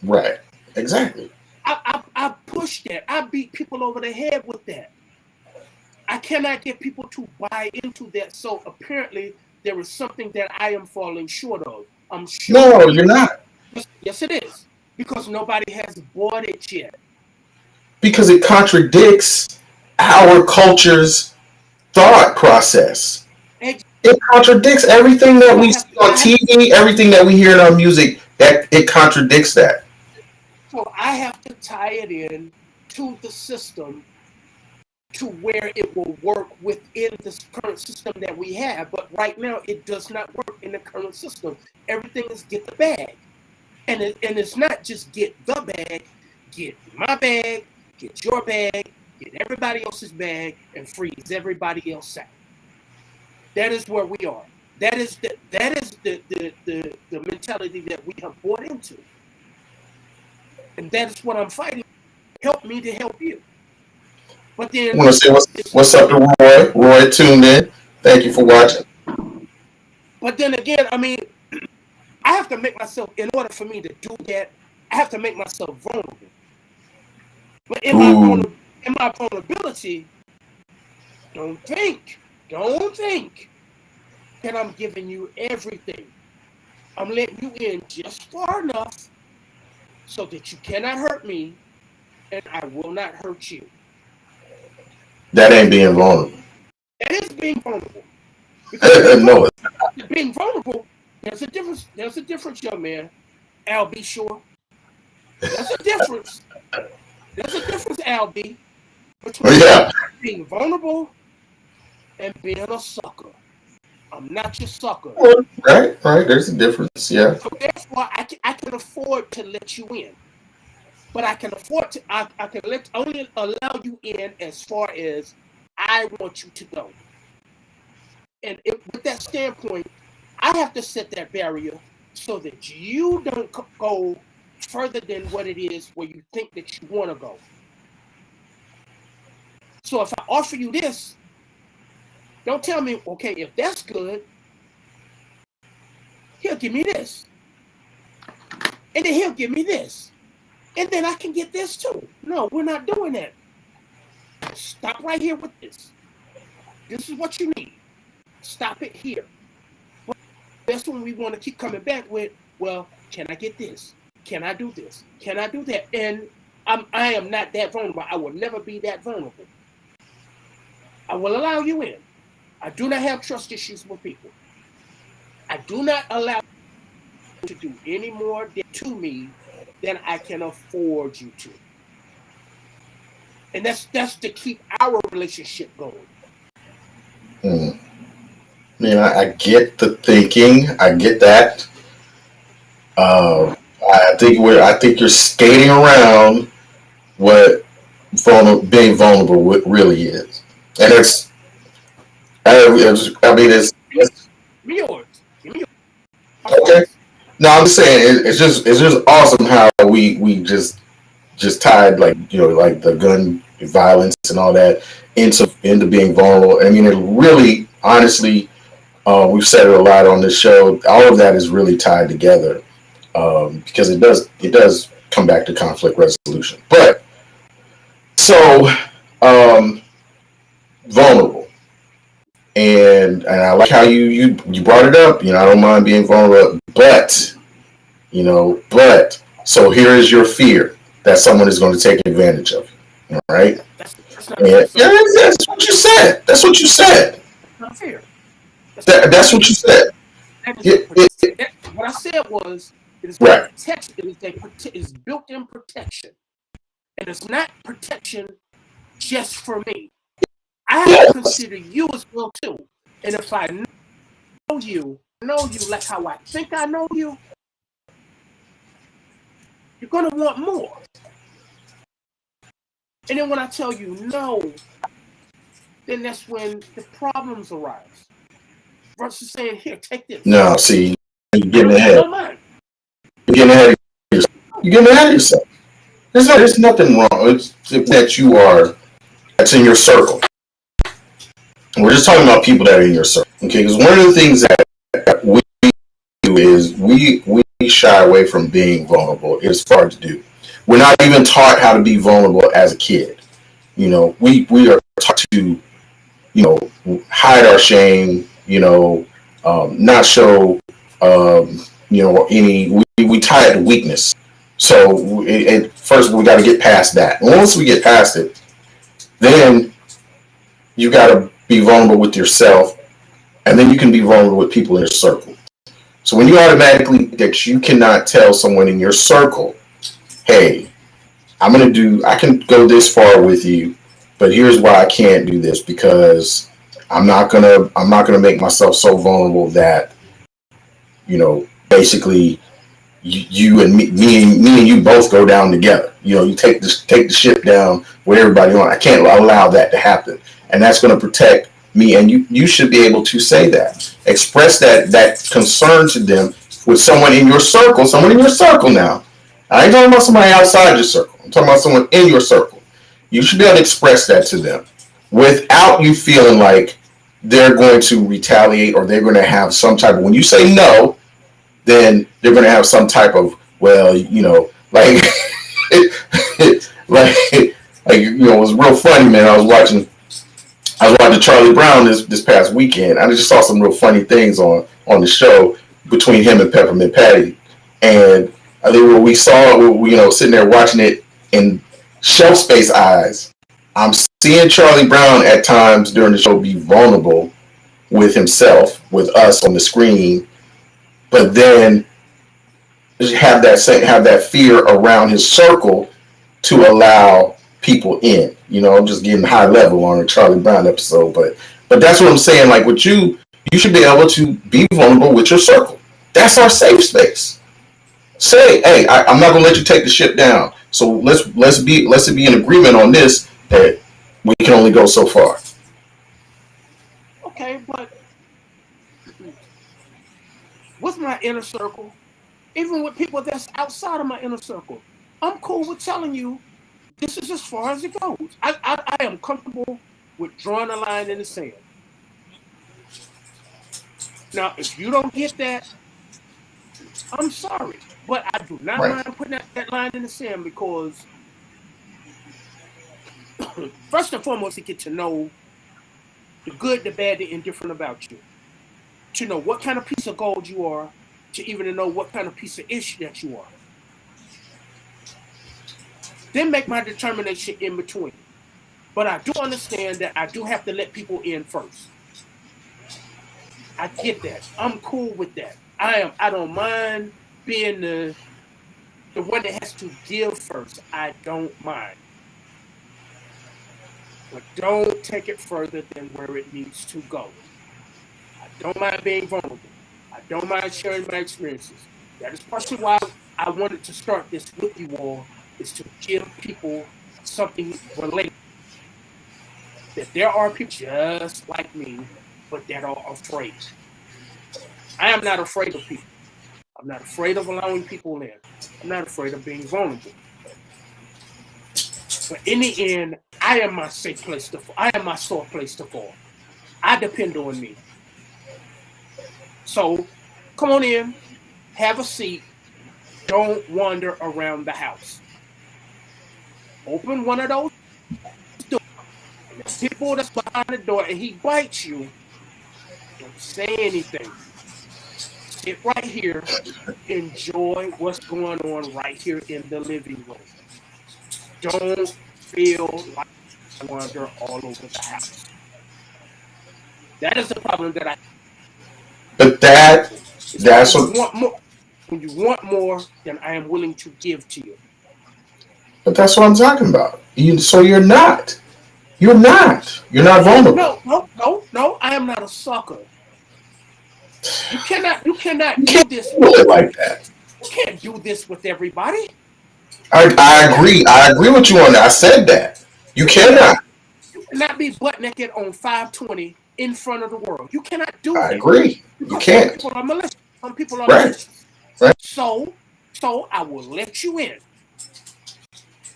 right, exactly.
I push that. I beat people over the head with that. I cannot get people to buy into that. So apparently there is something that I am falling short of. I'm sure.
No, you're not,
Yes, it is. Because nobody has bought it yet.
because it contradicts our culture's thought process. It contradicts everything that
So
we see on TV, everything that we hear in our music. That it contradicts that.
I have to tie it in to the system to where it will work within this current system that we have. But right now, it does not work in the current system. Everything is get the bag. And it's not just get the bag, get my bag, get your bag, get everybody else's bag, and freeze everybody else out. That is where we are. That is the mentality that we have bought into. And that is what I'm fighting. Help me to help you. But
I
then
want to say what's up to Roy. Roy tuned in. Thank you for watching.
but then again, I mean, I have to make myself in order for me to do that, I have to make myself vulnerable. But
Ooh,
in my vulnerability, don't think that I'm giving you everything. I'm letting you in just far enough so that you cannot hurt me and I will not hurt you.
That ain't being vulnerable.
That is being vulnerable. Because being
No.
there's a difference. There's a difference, young man. Al B. Shore. There's a difference. There's a difference, Al B. Between
Yeah.
being vulnerable and being a sucker. I'm not your sucker.
Right. Right. There's a difference. Yeah.
So therefore, I can afford to let you in. But I can afford to, I can only allow you in as far as I want you to go. And with that standpoint, I have to set that barrier so that you don't go further than what it is where you think that you want to go. So if I offer you this, don't tell me, okay, if that's good, he'll give me this. And then he'll give me this. And then I can get this too. No, we're not doing that. Stop right here with this. This is what you need. Stop it here. But that's when we want to keep coming back with, well, can I get this? Can I do this? Can I do that? And I am not that vulnerable. I will never be that vulnerable. I will allow you in. I do not have trust issues with people. I do not allow you to do any more to me than I can afford you to. And that's to keep our relationship going.
I get the thinking. I get that. I think you're skating around what being vulnerable really is, and it's. I mean, it's
Give me yours. Give me
okay.
yours.
No, I'm just saying it's just awesome how we just tied like like the gun violence and all that into being vulnerable. I mean, it really honestly we've said it a lot on this show. All of that is really tied together because it does come back to conflict resolution. But so um, vulnerable, and I like how you brought it up. I don't mind being vulnerable, but so here is your fear that someone is going to take advantage of you. All right.
That's not
Yeah,
fair. So
that's what you said. That's what you said.
that's not fair. That's not
That's what you said.
what I said was it is a
Right.
protection. It is built-in protection, and it's not protection just for me. I have to
Yes.
consider you as well too. And if I know you like how I think I know you, you're gonna want more. And then when I tell you no, then that's when the problems arise. Versus saying, "Here, take this."
No, see, you're
I
getting
don't
ahead.
mind.
You're getting ahead of yourself. You're getting ahead of yourself. There's nothing wrong. It's that you are that's in your circle. We're just talking about people that are in your circle, okay? Because one of the things that we do is we shy away from being vulnerable. It's hard to do. We're not even taught how to be vulnerable as a kid. We are taught to hide our shame. Not show any. We tie it to weakness. So first we got to get past that. And once we get past it, then you got to be vulnerable with yourself, and then you can be vulnerable with people in your circle. So when you automatically that you cannot tell someone in your circle, hey, I can go this far with you, but here's why I can't do this because I'm not gonna make myself so vulnerable that basically you and me and you both go down together. You take the ship down with everybody on. I can't allow that to happen, and that's going to protect me. And you should be able to say that, express that concern to them with someone in your circle. Someone in your circle now. I ain't talking about somebody outside your circle. I'm talking about someone in your circle. You should be able to express that to them without you feeling like they're going to retaliate or they're going to have some type of when you say no, then they're going to have some type of like like it was real funny, man. I was watching Charlie Brown this past weekend. I just saw some real funny things on the show between him and Peppermint Patty, and I think what we saw, sitting there watching it in Shelfspace eyes, I'm seeing Charlie Brown at times during the show be vulnerable with himself, with us on the screen, but then have that fear around his circle to allow people in. I'm just getting high level on a Charlie Brown episode, but that's what I'm saying. Like with you should be able to be vulnerable with your circle. That's our safe space. Say, hey, I'm not gonna let you take the ship down. So let's be in agreement on this that we can only go so far.
Okay, but with my inner circle, even with people that's outside of my inner circle, I'm cool with telling you this is as far as it goes. I am comfortable with drawing a line in the sand. Now, if you don't get that, I'm sorry. But I do not mind putting that line in the sand because, first and foremost, to get to know the good, the bad, the indifferent about you. To know what kind of piece of gold you are, to even know what kind of piece of ish that you are. Then make my determination in between. But I do understand that I do have to let people in first. I get that. I'm cool with that. I don't mind being the one that has to give first. I don't mind. But don't take it further than where it needs to go. I don't mind being vulnerable. I don't mind sharing my experiences. That is partially why I wanted to start this with you all, is to give people something related. That there are people just like me, but that are afraid. I am not afraid of people. I'm not afraid of allowing people in. I'm not afraid of being vulnerable. But in the end, I am my safe place to fall. I am my sore place to fall. I depend on me. So come on in, have a seat. Don't wander around the house. Open one of those doors. And the people that's behind the door and he bites you, don't say anything. Sit right here. Enjoy what's going on right here in the living room. Don't feel like you wander all over the house. That is the problem that I.
But that's what.
When you want more, then I am willing to give to you.
But that's what I'm talking about. So you're not. You're not. You're not vulnerable.
No. I am not a sucker. You cannot
You
do
can't
this.
do it like that.
You can't do this with everybody.
I agree. I agree with you on that. I said that. You cannot.
You cannot be butt naked on 520 in front of the world. You cannot do
I
that.
agree. You can't.
Some people are malicious. Some people are
Right.
malicious.
Right.
So I will let you in.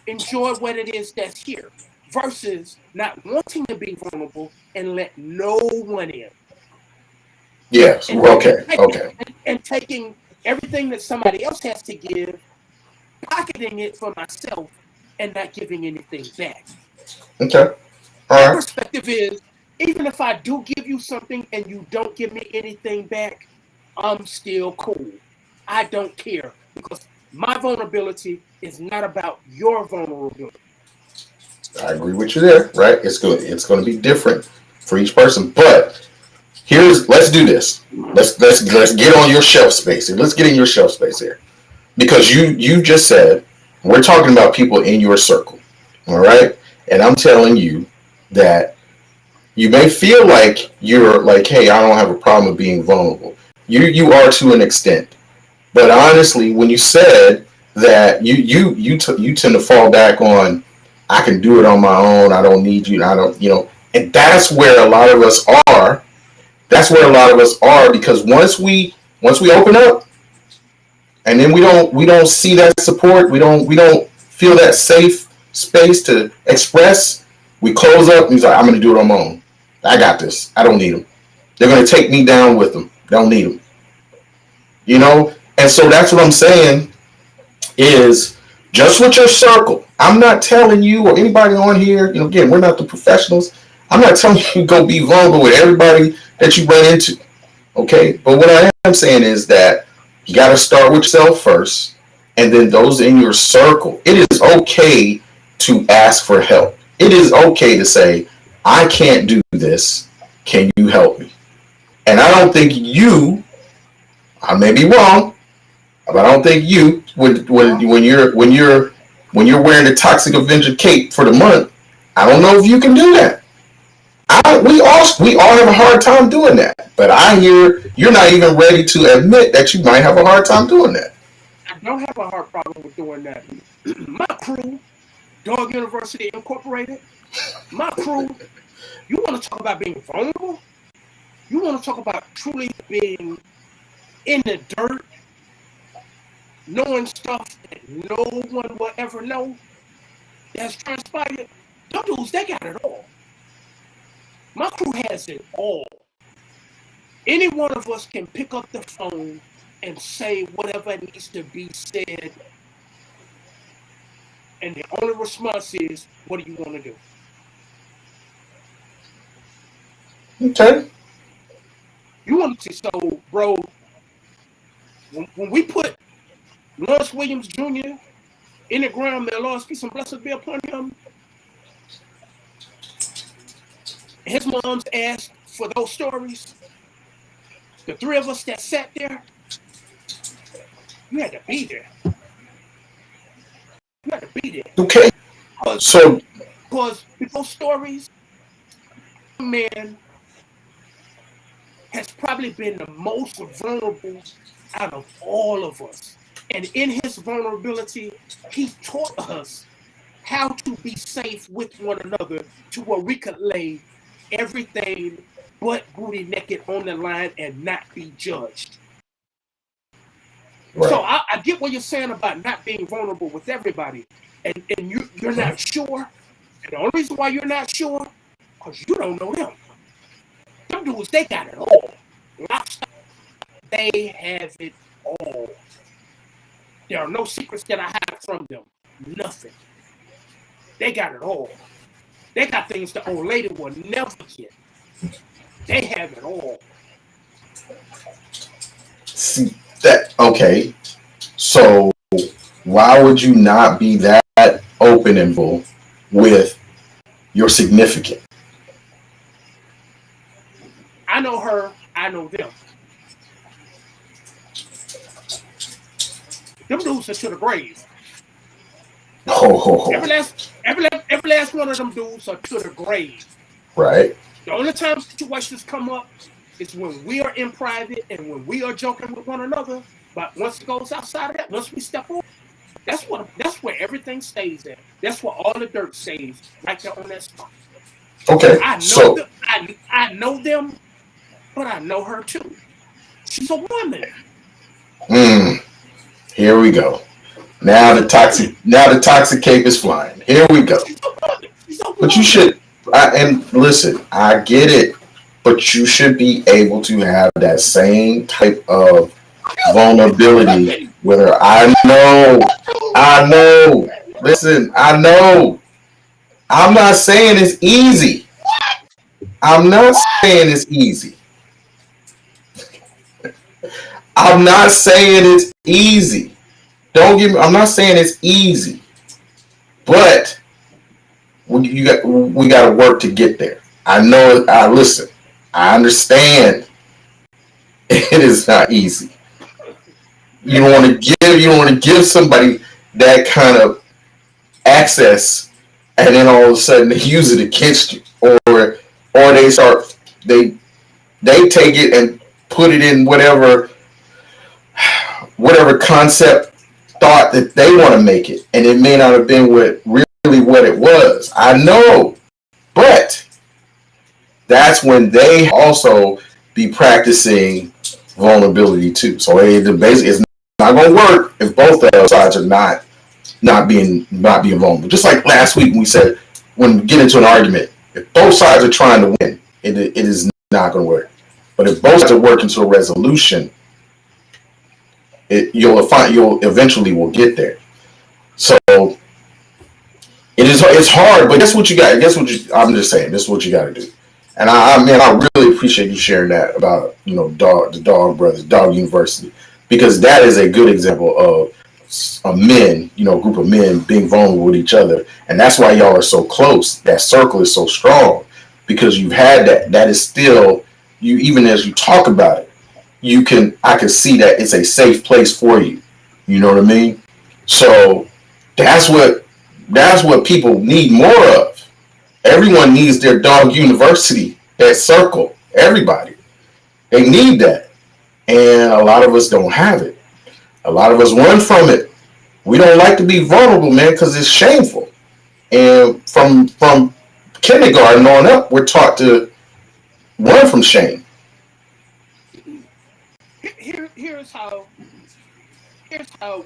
Enjoy what it is that's here. Versus not wanting to be vulnerable and let no one in.
Yes. Okay.
And taking everything that somebody else has to give, pocketing it for myself, and not giving anything back.
Okay. All
My
right.
perspective is, even if I do give you something and you don't give me anything back, I'm still cool. I don't care because my vulnerability is not about your vulnerability.
I agree with you there. Right. It's good. It's going to be different for each person. But let's do this. Let's get on your shelf space here. Let's get in your shelf space here because you just said we're talking about people in your circle. All right. And I'm telling you that you may feel like you're like, hey, I don't have a problem with being vulnerable. You are to an extent. But honestly, when you said that you tend to fall back on, I can do it on my own. I don't need you. I don't, and that's where a lot of us are. That's where a lot of us are because once we open up, and then we don't see that support. We don't feel that safe space to express. We close up and he's like, I'm going to do it on my own. I got this. I don't need them. They're going to take me down with them. Don't need them. And so that's what I'm saying is just with your circle. I'm not telling you or anybody on here, again, we're not the professionals. I'm not telling you go be vulnerable with everybody that you run into. Okay. But what I am saying is that you got to start with yourself first. and then those in your circle, it is okay to ask for help. It is okay to say, I can't do this. Can you help me? And I don't think you, I may be wrong, but I don't think you, when you're wearing the Toxic Avenger cape for the month, I don't know if you can do that. We all have a hard time doing that. But I hear you're not even ready to admit that you might have a hard time doing that.
I don't have a hard problem with doing that. My crew, Dog University Incorporated, my crew, you want to talk about being vulnerable? You want to talk about truly being in the dirt, knowing stuff that no one will ever know that's transpired? Them dudes, they got it all. My crew has it all. Any one of us can pick up the phone and say whatever needs to be said. And the only response is, what do you want to do?
Okay.
You want to see, so, bro, when we put Lawrence Williams Jr. in the ground, may Lord's peace and blessings be upon him, his mom's asked for those stories. The three of us that sat there, you had to be there. You had to be there.
Okay. So,
because those stories, man has probably been the most vulnerable out of all of us. And in his vulnerability, he taught us how to be safe with one another to where we could lay everything but booty naked on the line and not be judged. Right. So I get what you're saying about not being vulnerable with everybody. And you're not sure. And the only reason why you're not sure, because you don't know them. Them dudes, they got it all. They have it all. There are no secrets that I hide from them. Nothing. They got it all. They got things the old lady will never get. They have it all.
See that? Okay. So why would you not be that open and full with your significant?
I know her. I know them. Them dudes are to the grave.
Oh.
Every last one of them dudes are to the grave.
Right.
The only time situations come up is when we are in private and when we are joking with one another. But once it goes outside of that, once we step over, that's where everything stays at. That's where all the dirt stays, right there on that spot.
Okay.
I know them, but I know her too. She's a woman.
Here we go. Now the toxic cape is flying. Here we go. But you should, and listen, I get it, but you should be able to have that same type of vulnerability. Whether I know. Listen, I know. I'm not saying it's easy. I'm not saying it's easy. I'm not saying it's easy. Don't get me. I'm not saying it's easy, but we got to work to get there. I know. Listen. I understand. It is not easy. You don't want to give somebody that kind of access, and then all of a sudden they use it against you, or they take it and put it in whatever concept thought that they want to make it, and it may not have been what it was. I know, but that's when they also be practicing vulnerability too. So it's not going to work if both of those sides are not being vulnerable. Just like last week we said, when we get into an argument, if both sides are trying to win, it is not going to work. But if both sides are working to a resolution, you'll eventually will get there. So it's hard, but guess what you got? I'm just saying, this is what you got to do. And I really appreciate you sharing that about the Dog Brothers, Dog University, because that is a good example of a men, a group of men being vulnerable with each other, and that's why y'all are so close. That circle is so strong because you've had that. That is still you. Even as you talk about it, I can see that it's a safe place for you. You know what I mean? So that's what people need more of. Everyone needs their dog university, that circle. Everybody. They need that. And a lot of us don't have it. A lot of us run from it. We don't like to be vulnerable, man, because it's shameful. And from kindergarten on up, we're taught to run from shame.
Here's how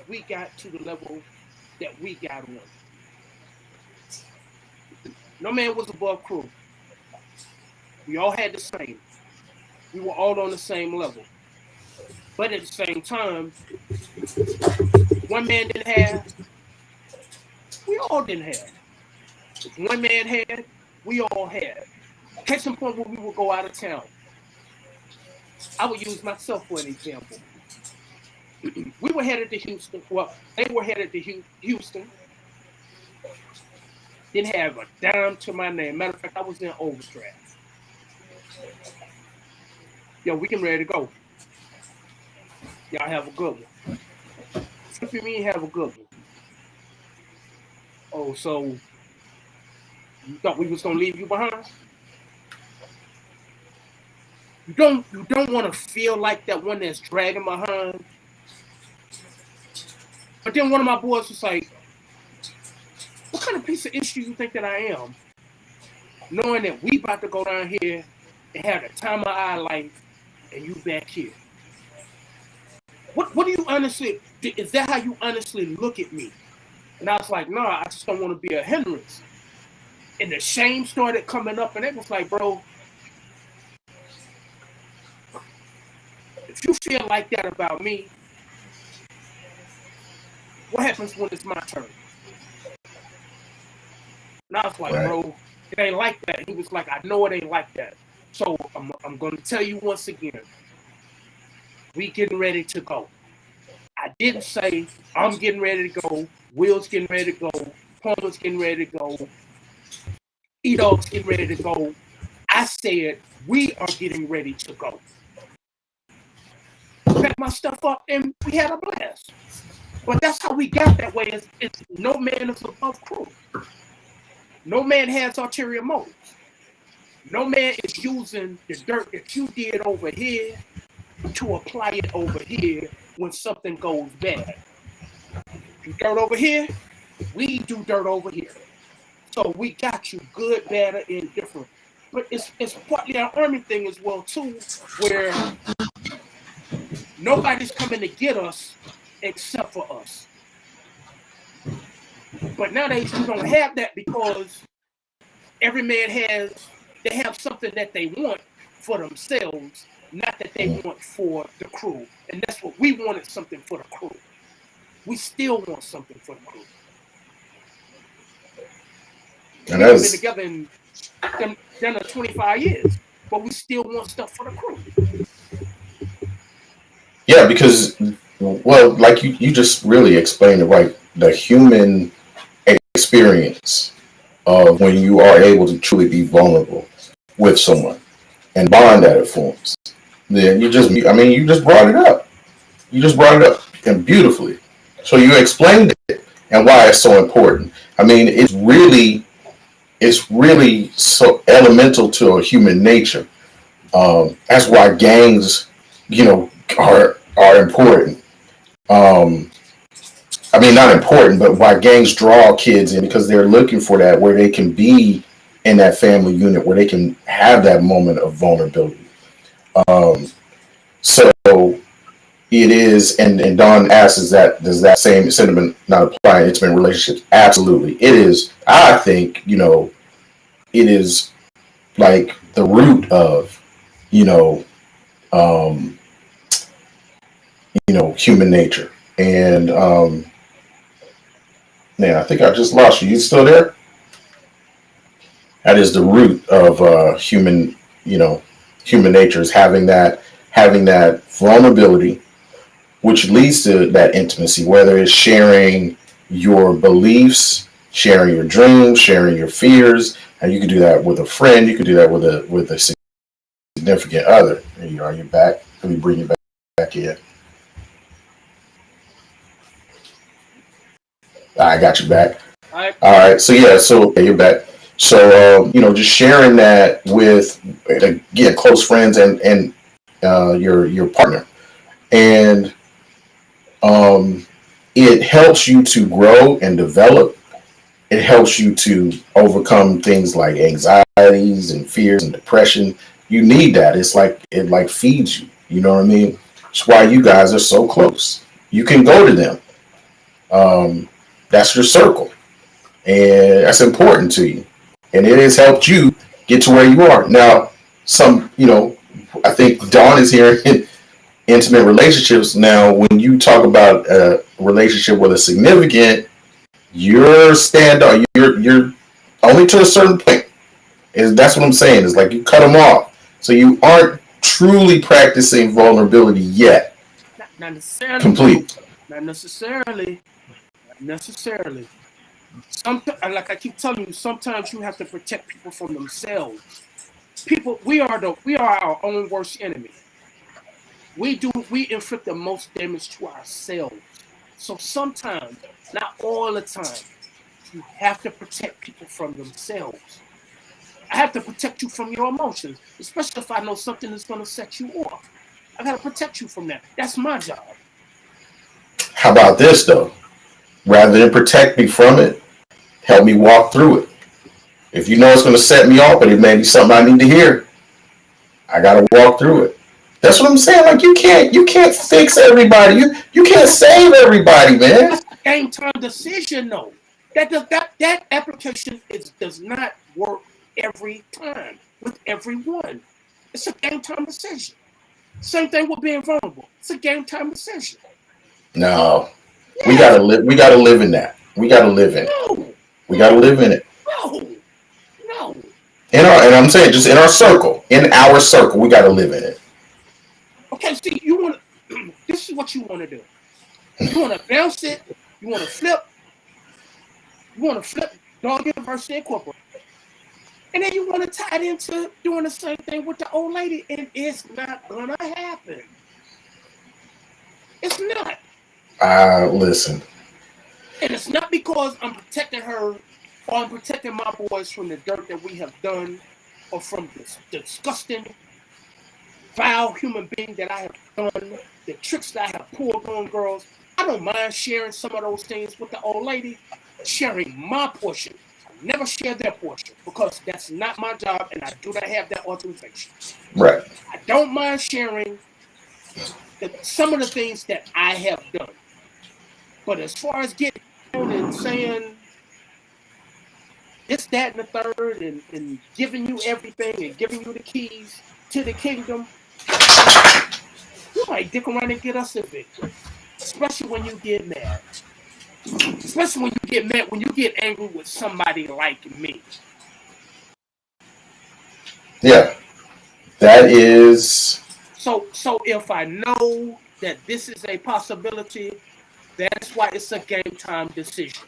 we got to the level that we got on. No man was above crew. We all had the same. We were all on the same level. But at the same time, one man didn't have, we all didn't have. If one man had, we all had. Case in point, when we would go out of town, I would use myself for an example. We were headed to Houston. Well, they were headed to Houston. Didn't have a dime to my name. Matter of fact, I was in overdraft. Yo, we getting ready to go. Y'all have a good one. What do you mean have a good one? Oh, so you thought we was gonna leave you behind? You don't want to feel like that one that's dragging behind. But then one of my boys was like, what kind of piece of issue you think that I am? Knowing that we about to go down here and have the time of our life and you back here. What do you honestly, is that how you honestly look at me? And I was like, no, I just don't want to be a hindrance. And the shame started coming up and it was like, bro, if you feel like that about me, what happens when it's my turn? And I was like, right. Bro, it ain't like that. He was like, I know it ain't like that. So I'm going to tell you once again, we getting ready to go. I didn't say I'm getting ready to go, Will's getting ready to go, Palmer's getting ready to go, E-Dog's getting ready to go. I said we are getting ready to go. Packed my stuff up and we had a blast. But that's how we got that way. It's no man is above crew. No man has ulterior motives. No man is using the dirt that you did over here to apply it over here when something goes bad. You dirt over here, we do dirt over here. So we got you good, bad, or indifferent. But it's partly our army thing as well too, where nobody's coming to get us except for us. But nowadays you don't have that because every man they have something that they want for themselves, not that they want for the crew. And that's what we wanted, something for the crew. We still want something for the crew. And we've been together in 25 years, but we still want stuff for the crew.
Yeah, because, well, like you just really explained it right. The human experience of when you are able to truly be vulnerable with someone and bond that it forms. Then you just brought it up. You just brought it up and beautifully. So you explained it and why it's so important. I mean, it's really so elemental to a human nature. That's why gangs, are important. I mean, not important, but why gangs draw kids in because they're looking for that where they can be in that family unit where they can have that moment of vulnerability. So it is, and Don asks, does that same sentiment not apply in intimate relationships? Absolutely, it is. I think it is like the root of human nature. And man, I think I just lost you. You still there? That is the root of human nature is having that vulnerability, which leads to that intimacy, whether it's sharing your beliefs, sharing your dreams, sharing your fears. And you can do that with a friend. You can do that with a significant other. There you are. You're back. Let me bring you back in. I got you back.
I
All right. So yeah. So yeah, you're back. So just sharing that with again close friends and your partner, and um, it helps you to grow and develop. It helps you to overcome things like anxieties and fears and depression. You need that. It feeds you. You know what I mean? It's why you guys are so close. You can go to them. Um, that's your circle, and that's important to you. And it has helped you get to where you are now. I think Dawn is here in intimate relationships. Now, when you talk about a relationship with a significant, you're stand up. You're only to a certain point. Is that's what I'm saying? Is like you cut them off, so you aren't truly practicing vulnerability yet.
not necessarily, bro.
Complete.
Not necessarily. Not necessarily. Sometimes, like I keep telling you, sometimes you have to protect people from themselves. People, we are our own worst enemy. We inflict the most damage to ourselves. So sometimes, not all the time, you have to protect people from themselves. I have to protect you from your emotions, especially if I know something is going to set you off. I got to protect you from that. That's my job.
How about this though? Rather than protect me from it, help me walk through it. If you know it's going to set me off, but it may be something I need to hear, I got to walk through it. That's what I'm saying. Like you can't fix everybody. You can't save everybody, man.
That's a game time decision, though. That application does not work every time with everyone. It's a game time decision. Same thing with being vulnerable. It's a game time decision.
No, we
Yes.
gotta live. We gotta live in that. We gotta live in it.
No.
We gotta
No.
live in it.
No. No.
And I'm saying just in our circle, we gotta live in it.
Okay. See, you want to. This is what you want to do. You want to bounce it. You want to flip. You want to flip Dog University Incorporated. And then you want to tie it into doing the same thing with the old lady, and it's not gonna happen. It's not.
Listen.
And it's not because I'm protecting her or I'm protecting my boys from the dirt that we have done or from this disgusting, vile human being that I have done, the tricks that I have pulled on girls. I don't mind sharing some of those things with the old lady, sharing my portion. I never share their portion because that's not my job and I do not have that authorization.
Right.
I don't mind sharing some of the things that I have done. But as far as getting on and saying this, that, and the third, and giving you everything and giving you the keys to the kingdom, you might dick around and get us evicted. Especially when you get mad. Especially when you get mad, when you get angry with somebody like me.
Yeah. That is.
So if I know that this is a possibility, that's why it's a game time decision.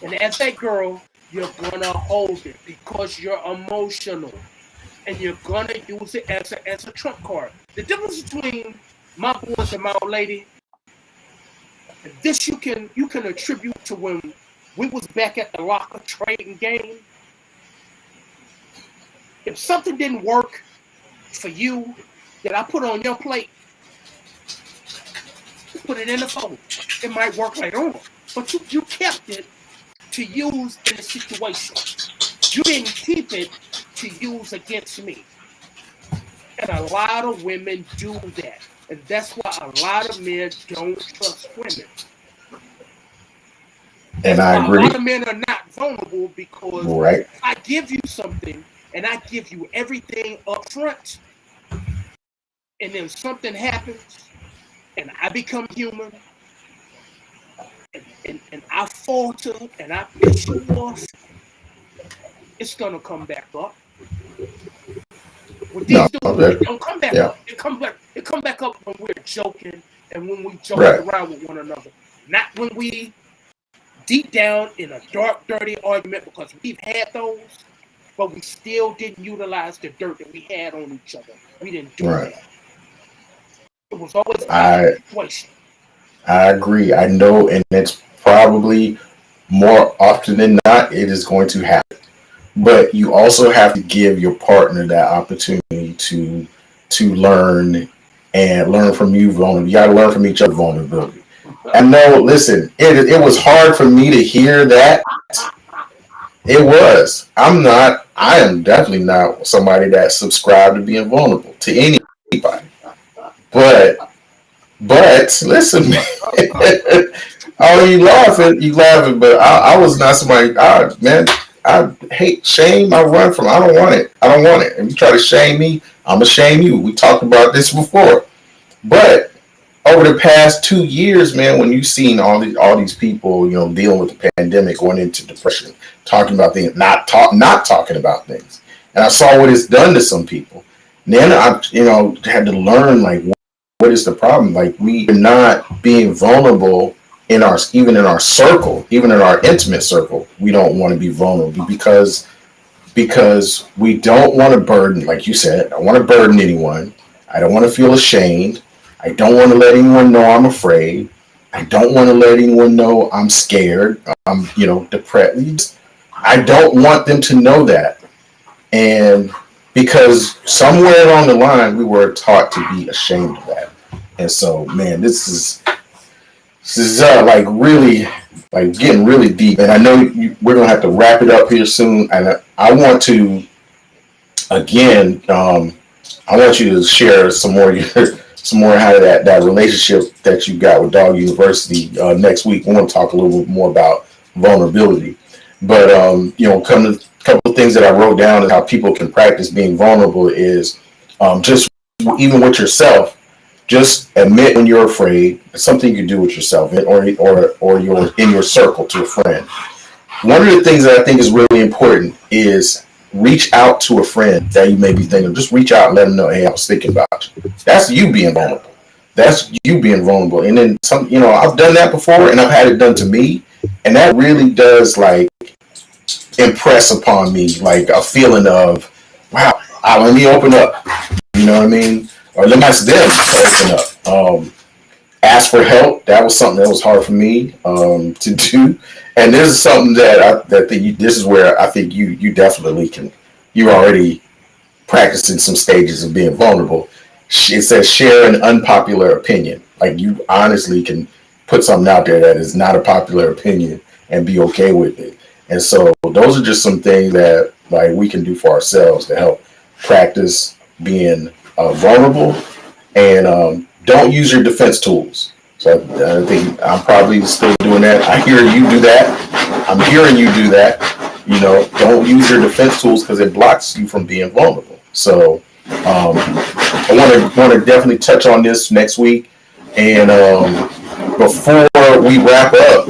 And as a girl, you're gonna hold it because you're emotional. And you're gonna use it as a trump card. The difference between my boys and my old lady, this you can attribute to when we was back at the locker trading game. If something didn't work for you that I put on your plate, you put it in the phone. It might work later on. But you kept it to use in a situation. You didn't keep it to use against me. And a lot of women do that. And that's why a lot of men don't trust women.
And
That's
I
why a lot
agree.
of men are not vulnerable because
Right.
I give you something and I give you everything up front. And then something happens and I become human and I falter and I piss you off, it's going to come back up. With
No.
these dudes, it don't come back
Yeah.
up. It come back up when we're joking. and when we joked
Right.
around with one another. Not when we deep down in a dark, dirty argument, because we've had those, but we still didn't utilize the dirt that we had on each other. We didn't do
Right.
that. It was always about
I
the situation.
I agree. I know, and it's probably more often than not it is going to happen. But you also have to give your partner that opportunity to learn and learn from you vulnerable. You got to learn from each other vulnerability. And no, listen, it was hard for me to hear that. It was. I am definitely not somebody that subscribed to being vulnerable to anybody. But listen, man. Oh, you laughing, but I was not somebody. Man, I hate shame. I run from. I don't want it. I don't want it. If you try to shame me, I'm gonna shame you. We talked about this before. But over the past 2 years, man, when you've seen all these people, dealing with the pandemic, going into depression, talking about things, not talking about things, and I saw what it's done to some people. And then I, had to learn like what is the problem? Like we are not being vulnerable even in our circle, even in our intimate circle. We don't want to be vulnerable because we don't want to burden, like you said, I don't want to burden anyone. I don't want to feel ashamed. I don't want to let anyone know I'm afraid. I don't want to let anyone know I'm scared. I'm, depressed. I don't want them to know that. And because somewhere along the line, we were taught to be ashamed of that. And so, man, this is like really like getting really deep. And I know we're gonna have to wrap it up here soon. And I want to again, I want you to share some more some more how that relationship that you got with Dog University next week. We want to talk a little bit more about vulnerability. But come to a couple of things that I wrote down and how people can practice being vulnerable is just even with yourself. Just admit when you're afraid. It's something you can do with yourself, or you're in your circle to a friend. One of the things that I think is really important is reach out to a friend that you may be thinking. Just reach out and let them know, hey, I was thinking about you. That's you being vulnerable. That's you being vulnerable. And then some, I've done that before, and I've had it done to me, and that really does like impress upon me like a feeling of, wow, let me open up. You know what I mean? Or let me ask them to open up. Ask for help. That was something that was hard for me to do. And this is something this is where I think you definitely can. You're already practicing some stages of being vulnerable. It says share an unpopular opinion. Like you honestly can put something out there that is not a popular opinion and be okay with it. And so those are just some things that like we can do for ourselves to help practice being vulnerable, and don't use your defense tools. So I think I'm probably still doing that. I hear you do that. I'm hearing you do that. Don't use your defense tools because it blocks you from being vulnerable. So I want to definitely touch on this next week. And before we wrap up,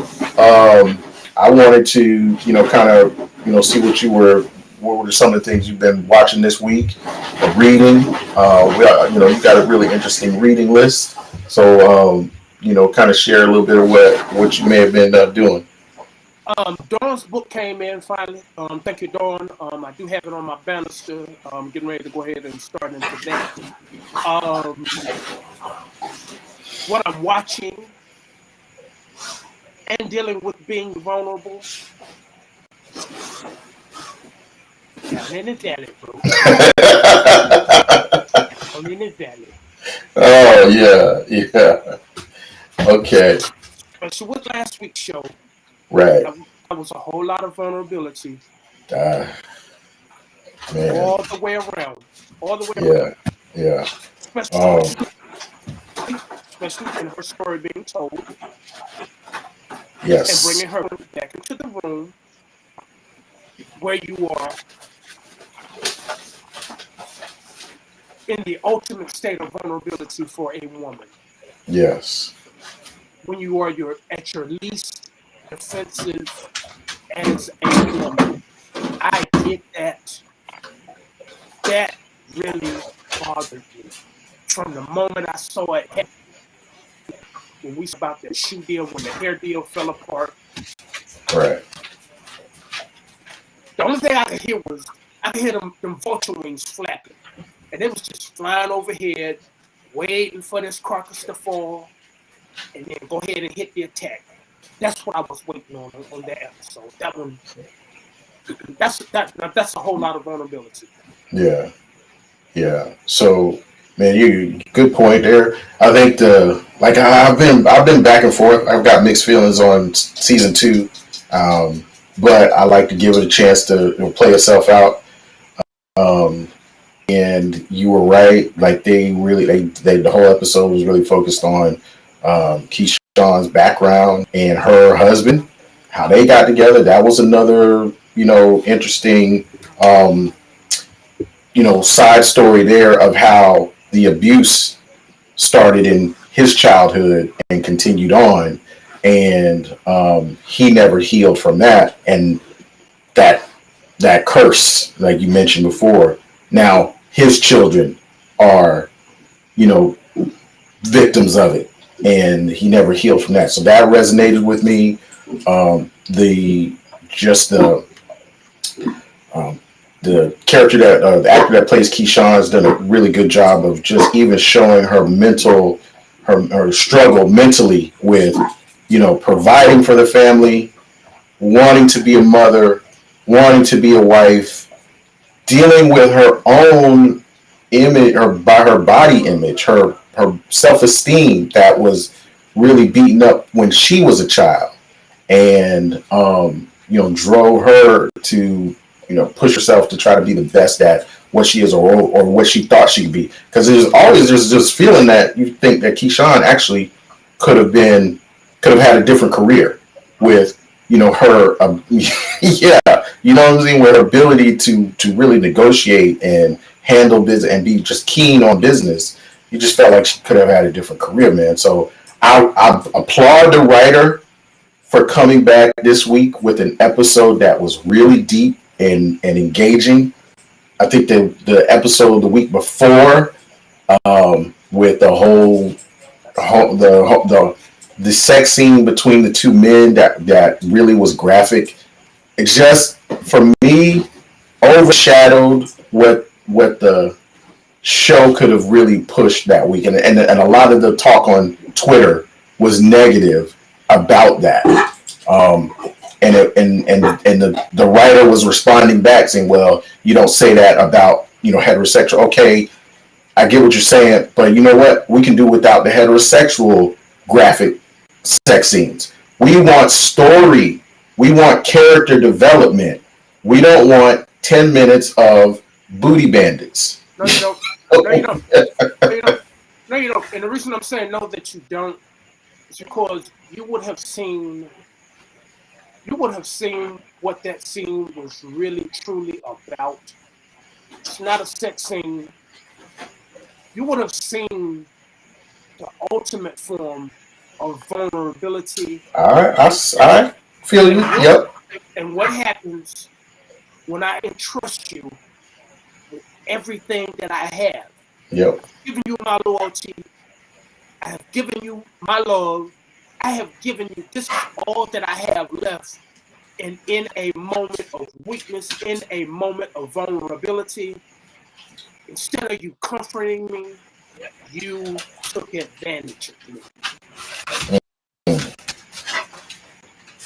I wanted to kind of see what were some of the things you've been watching this week, or reading. You've got a really interesting reading list. So kind of share a little bit of what you may have been doing.
Dawn's book came in finally. Thank you, Dawn. I do have it on my banister. Getting ready to go ahead and start into that. What I'm watching and dealing with being vulnerable. Almond is valid, bro. Almond is valid.
Oh yeah. Okay.
So with last week's show,
Right.
that was a whole lot of vulnerability
Uh, man.
all the way around. All the way
Yeah.
around.
Yeah.
Especially,
Oh
especially in her story being told and
yes.
bringing her back into the room where you are in the ultimate state of vulnerability for a woman.
Yes.
When you are at your least defensive as a woman. I get that. That really bothered me from the moment I saw it happen. when we about that shoe deal, when the hair deal fell apart.
Right.
The only thing I could hear was I could hear them vulture wings flapping, and they was just flying overhead, waiting for this carcass to fall, and then go ahead and hit the attack. That's what I was waiting on that episode. That one, that's a whole lot of vulnerability.
Yeah. Yeah. So, man, you good point there. I think I've been back and forth. I've got mixed feelings on season two, but I like to give it a chance to play itself out. Um, and you were right. Like the whole episode was really focused on Keyshawn's background and her husband, how they got together. That was another interesting side story there of how the abuse started in his childhood and continued on, and he never healed from that, and that that curse, like you mentioned before. Now his children are, you know, victims of it, and he never healed from that. So that resonated with me. The just um, the character the actor that plays Keyshawn has done a really good job of just even showing her struggle mentally with providing for the family, wanting to be a mother, wanting to be a wife, dealing with her own image, her body image, her self esteem that was really beaten up when she was a child, and drove her to push herself to try to be the best at what she is, or what she thought she could be. Because there's always this feeling that you think that Keyshawn actually could have been could have had a different career with her yeah, what I'm saying, with her ability to really negotiate and handle business and be just keen on business. You just felt like she could have had a different career, man. So I applaud the writer for coming back this week with an episode that was really deep and engaging. I think the episode the week before, with the sex scene between the two men, that really was graphic. It just, for me, overshadowed what the show could have really pushed that week, and a lot of the talk on Twitter was negative about that. Um, and the writer was responding back saying, "Well, you don't say that about heterosexual." Okay, I get what you're saying, but you know what? We can do without the heterosexual graphic sex scenes. We want story. We want character development. We don't want 10 minutes of booty bandits.
No, you don't. No, you don't. No, you don't. No, you don't. And the reason I'm saying no that you don't is because you would have seen what that scene was really truly about. It's not a sex scene. You would have seen the ultimate form of vulnerability.
All right, I feel you. Yep.
And what happens when I entrust you with everything that I have?
Yep.
I've given you my loyalty. I have given you my love. I have given you, this is all that I have left. And in a moment of weakness, in a moment of vulnerability, instead of you comforting me, you took advantage of me.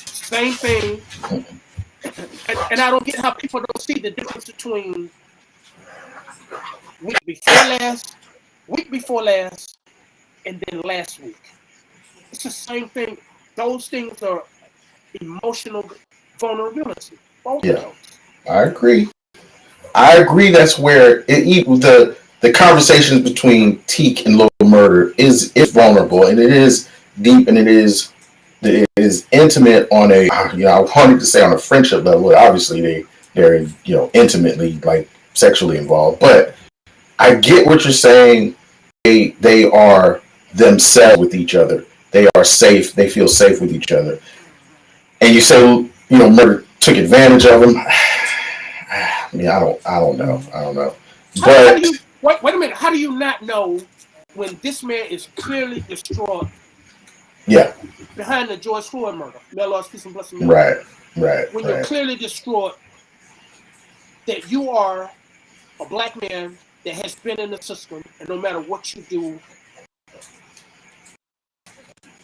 Same thing. And I don't get how people don't see the difference between week before last, and then last week. It's the same thing. Those things are emotional vulnerability. Both of
Yeah,
those.
I agree. I agree. That's where the conversations between Teak and Lil Murder is vulnerable, and it is deep, and it is intimate on a I wanted to say on a friendship level. Obviously, they're intimately, like, sexually involved, but I get what you're saying. They are themselves with each other. They are safe. They feel safe with each other. And you say Murder took advantage of him. I mean, I don't know. I don't know.
How do
But
you wait a minute? How do you not know when this man is clearly distraught
Yeah.
behind the George Floyd murder, may Lord's peace and blessing.
Right. Right.
When you're
Right.
clearly distraught that you are a black man that has been in the system, and no matter what you do,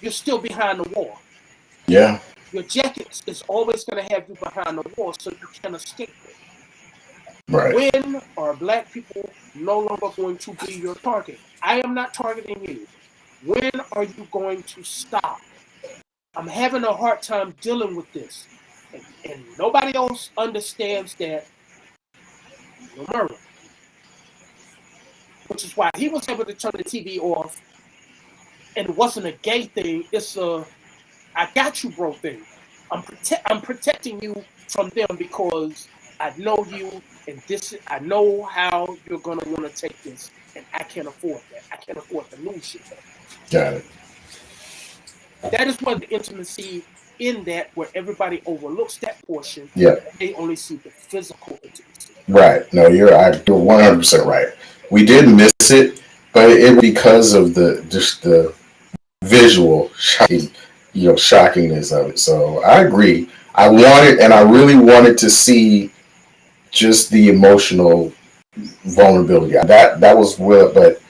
you're still behind the wall.
Yeah.
Your jacket is always going to have you behind the wall, so you can escape it.
Right.
When are black people no longer going to be your target? I am not targeting you. When are you going to stop? I'm having a hard time dealing with this. And nobody else understands that you're murder. Which is why he was able to turn the TV off, and it wasn't a gay thing. It's a I got you, bro thing. I'm protecting you from them because I know you, and I know how you're gonna want to take this, and I can't afford that. I can't afford to lose you.
Got it.
That is where the intimacy in that, where everybody overlooks that portion.
Yeah.
They only see the physical intimacy.
Right. No, you're 100% right. We did miss it, but it because of the visual shocking, shockingness of it. So I agree. I wanted, and I really wanted to see just the emotional vulnerability. That was real, but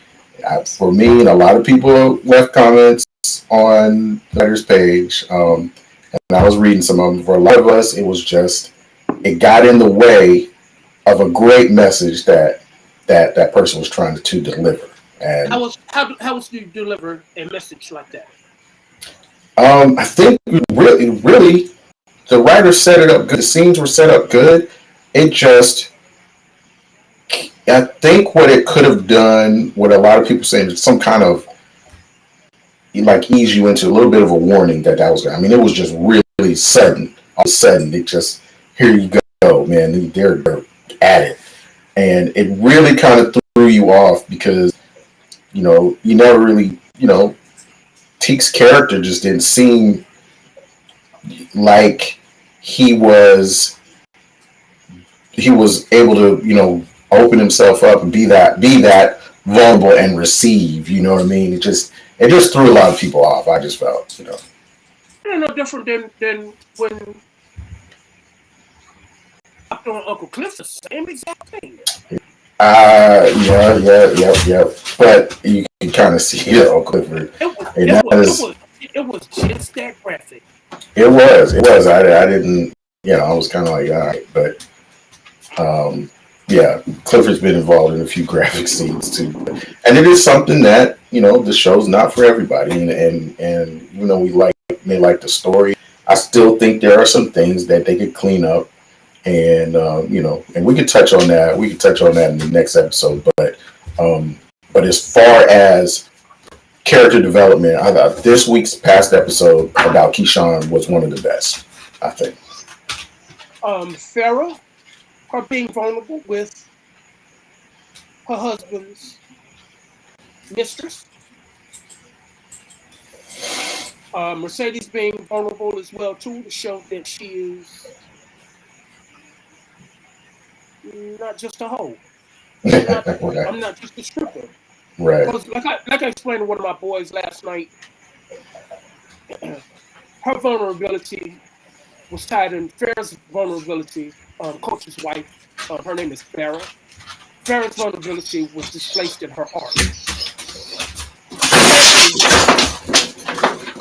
for me and a lot of people left comments on the writer's page, and I was reading some of them. For a lot of us, it was just it got in the way of a great message that person was trying to deliver. And
How else do you deliver a message like that?
I think really, the writer set it up good. The scenes were set up good. It just, I think what it could have done, what a lot of people saying, some kind of like ease you into a little bit of a warning that was. I mean, it was just really sudden. All of a sudden, it just here you go, man. They're at it, and it really kind of threw you off because you never really Teek's character just didn't seem like he was able to open himself up and be that vulnerable and receive. You know what I mean? It just threw a lot of people off. I just felt.
They're no different than when Dr. Uncle Cliff, the same exact thing.
Yeah. But you can kind of see Clifford, and that is
It was just that graphic.
it was. I didn't. I was kind of like, all right, but yeah, Clifford's been involved in a few graphic scenes too, and it is something that the show's not for everybody, and even though may like the story, I still think there are some things that they could clean up, and and we could touch on that. We could touch on that in the next episode, but as far as character development, I thought this week's past episode about Keyshawn was one of the best. I think.
Farrah, her being vulnerable with her husband's mistress. Mercedes being vulnerable as well too, to show that she is not just a hoe. I'm not just a stripper.
Right.
Because like I explained to one of my boys last night, her vulnerability was tied in Farrah's vulnerability. Coach's wife, her name is Farrah. Farrah's vulnerability was displaced in her art.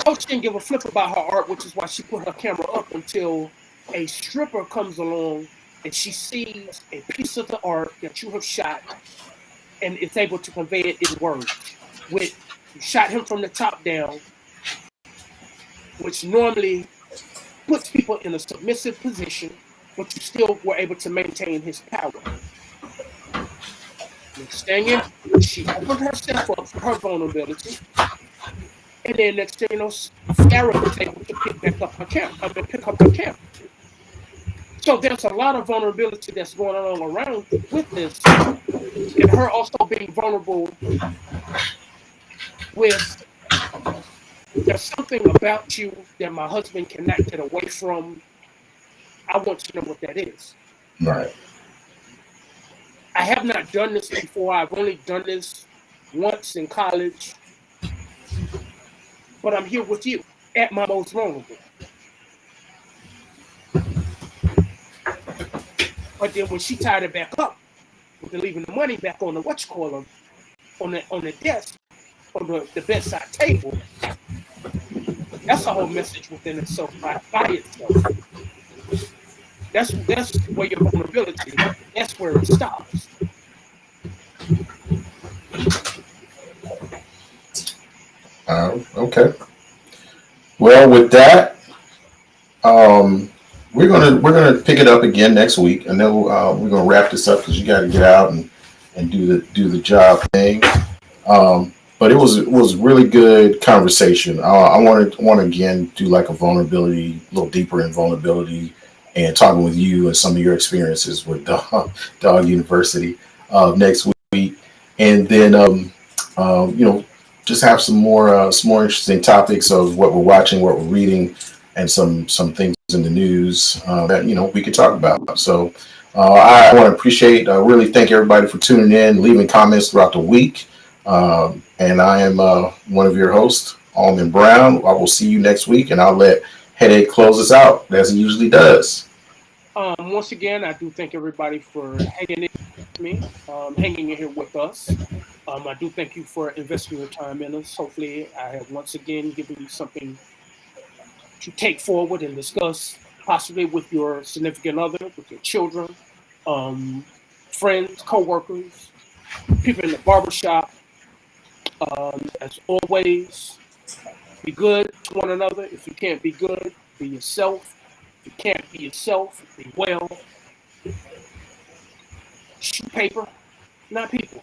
Coach didn't give a flip about her art, which is why she put her camera up until a stripper comes along and she sees a piece of the art that you have shot and is able to convey it in words. You shot him from the top down, which normally puts people in a submissive position, but you still were able to maintain his power. Next thing she opened herself up for her vulnerability, and then next thing you know, Farrah was able to pick up her camera. So there's a lot of vulnerability that's going on around with this, and her also being vulnerable with there's something about you that my husband cannot get away from. I want to know what that is.
Right.
I have not done this before. I've only done this once in college. but I'm here with you at my most vulnerable. But then when she tied it back up with the leaving the money back on the what you call them on the desk on the bedside table, that's a whole message within itself by itself. That's where your vulnerability. That's where it stops.
Okay. Well, with that, um, we're gonna pick it up again next week. I know we're gonna wrap this up because you got to get out and do the job thing. But it was really good conversation. I want to again do like a vulnerability, a little deeper in vulnerability, and talking with you and some of your experiences with Dog University next week, and then you know, just have some more interesting topics of what we're watching, what we're reading, and some things in the news that we could talk about. So I want to appreciate, really thank everybody for tuning in, leaving comments throughout the week. And I am one of your hosts, Almond Brown. I will see you next week, and I'll let Headache close us out as he usually does.
Once again, I do thank everybody for hanging in with me, hanging in here with us. I do thank you for investing your time in us. Hopefully, I have once again given you something to take forward and discuss, possibly with your significant other, with your children, um, friends, co-workers, people in the barbershop. As always, be good to one another. If you can't be good, be yourself. If you can't be yourself, be well. Shoot paper, not people.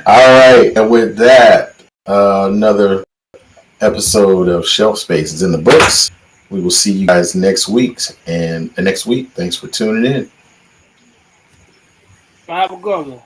All right, and with that, another episode of Shelf Space is in the books. We will see you guys next week, and next week. Thanks for tuning in.
Have a good one.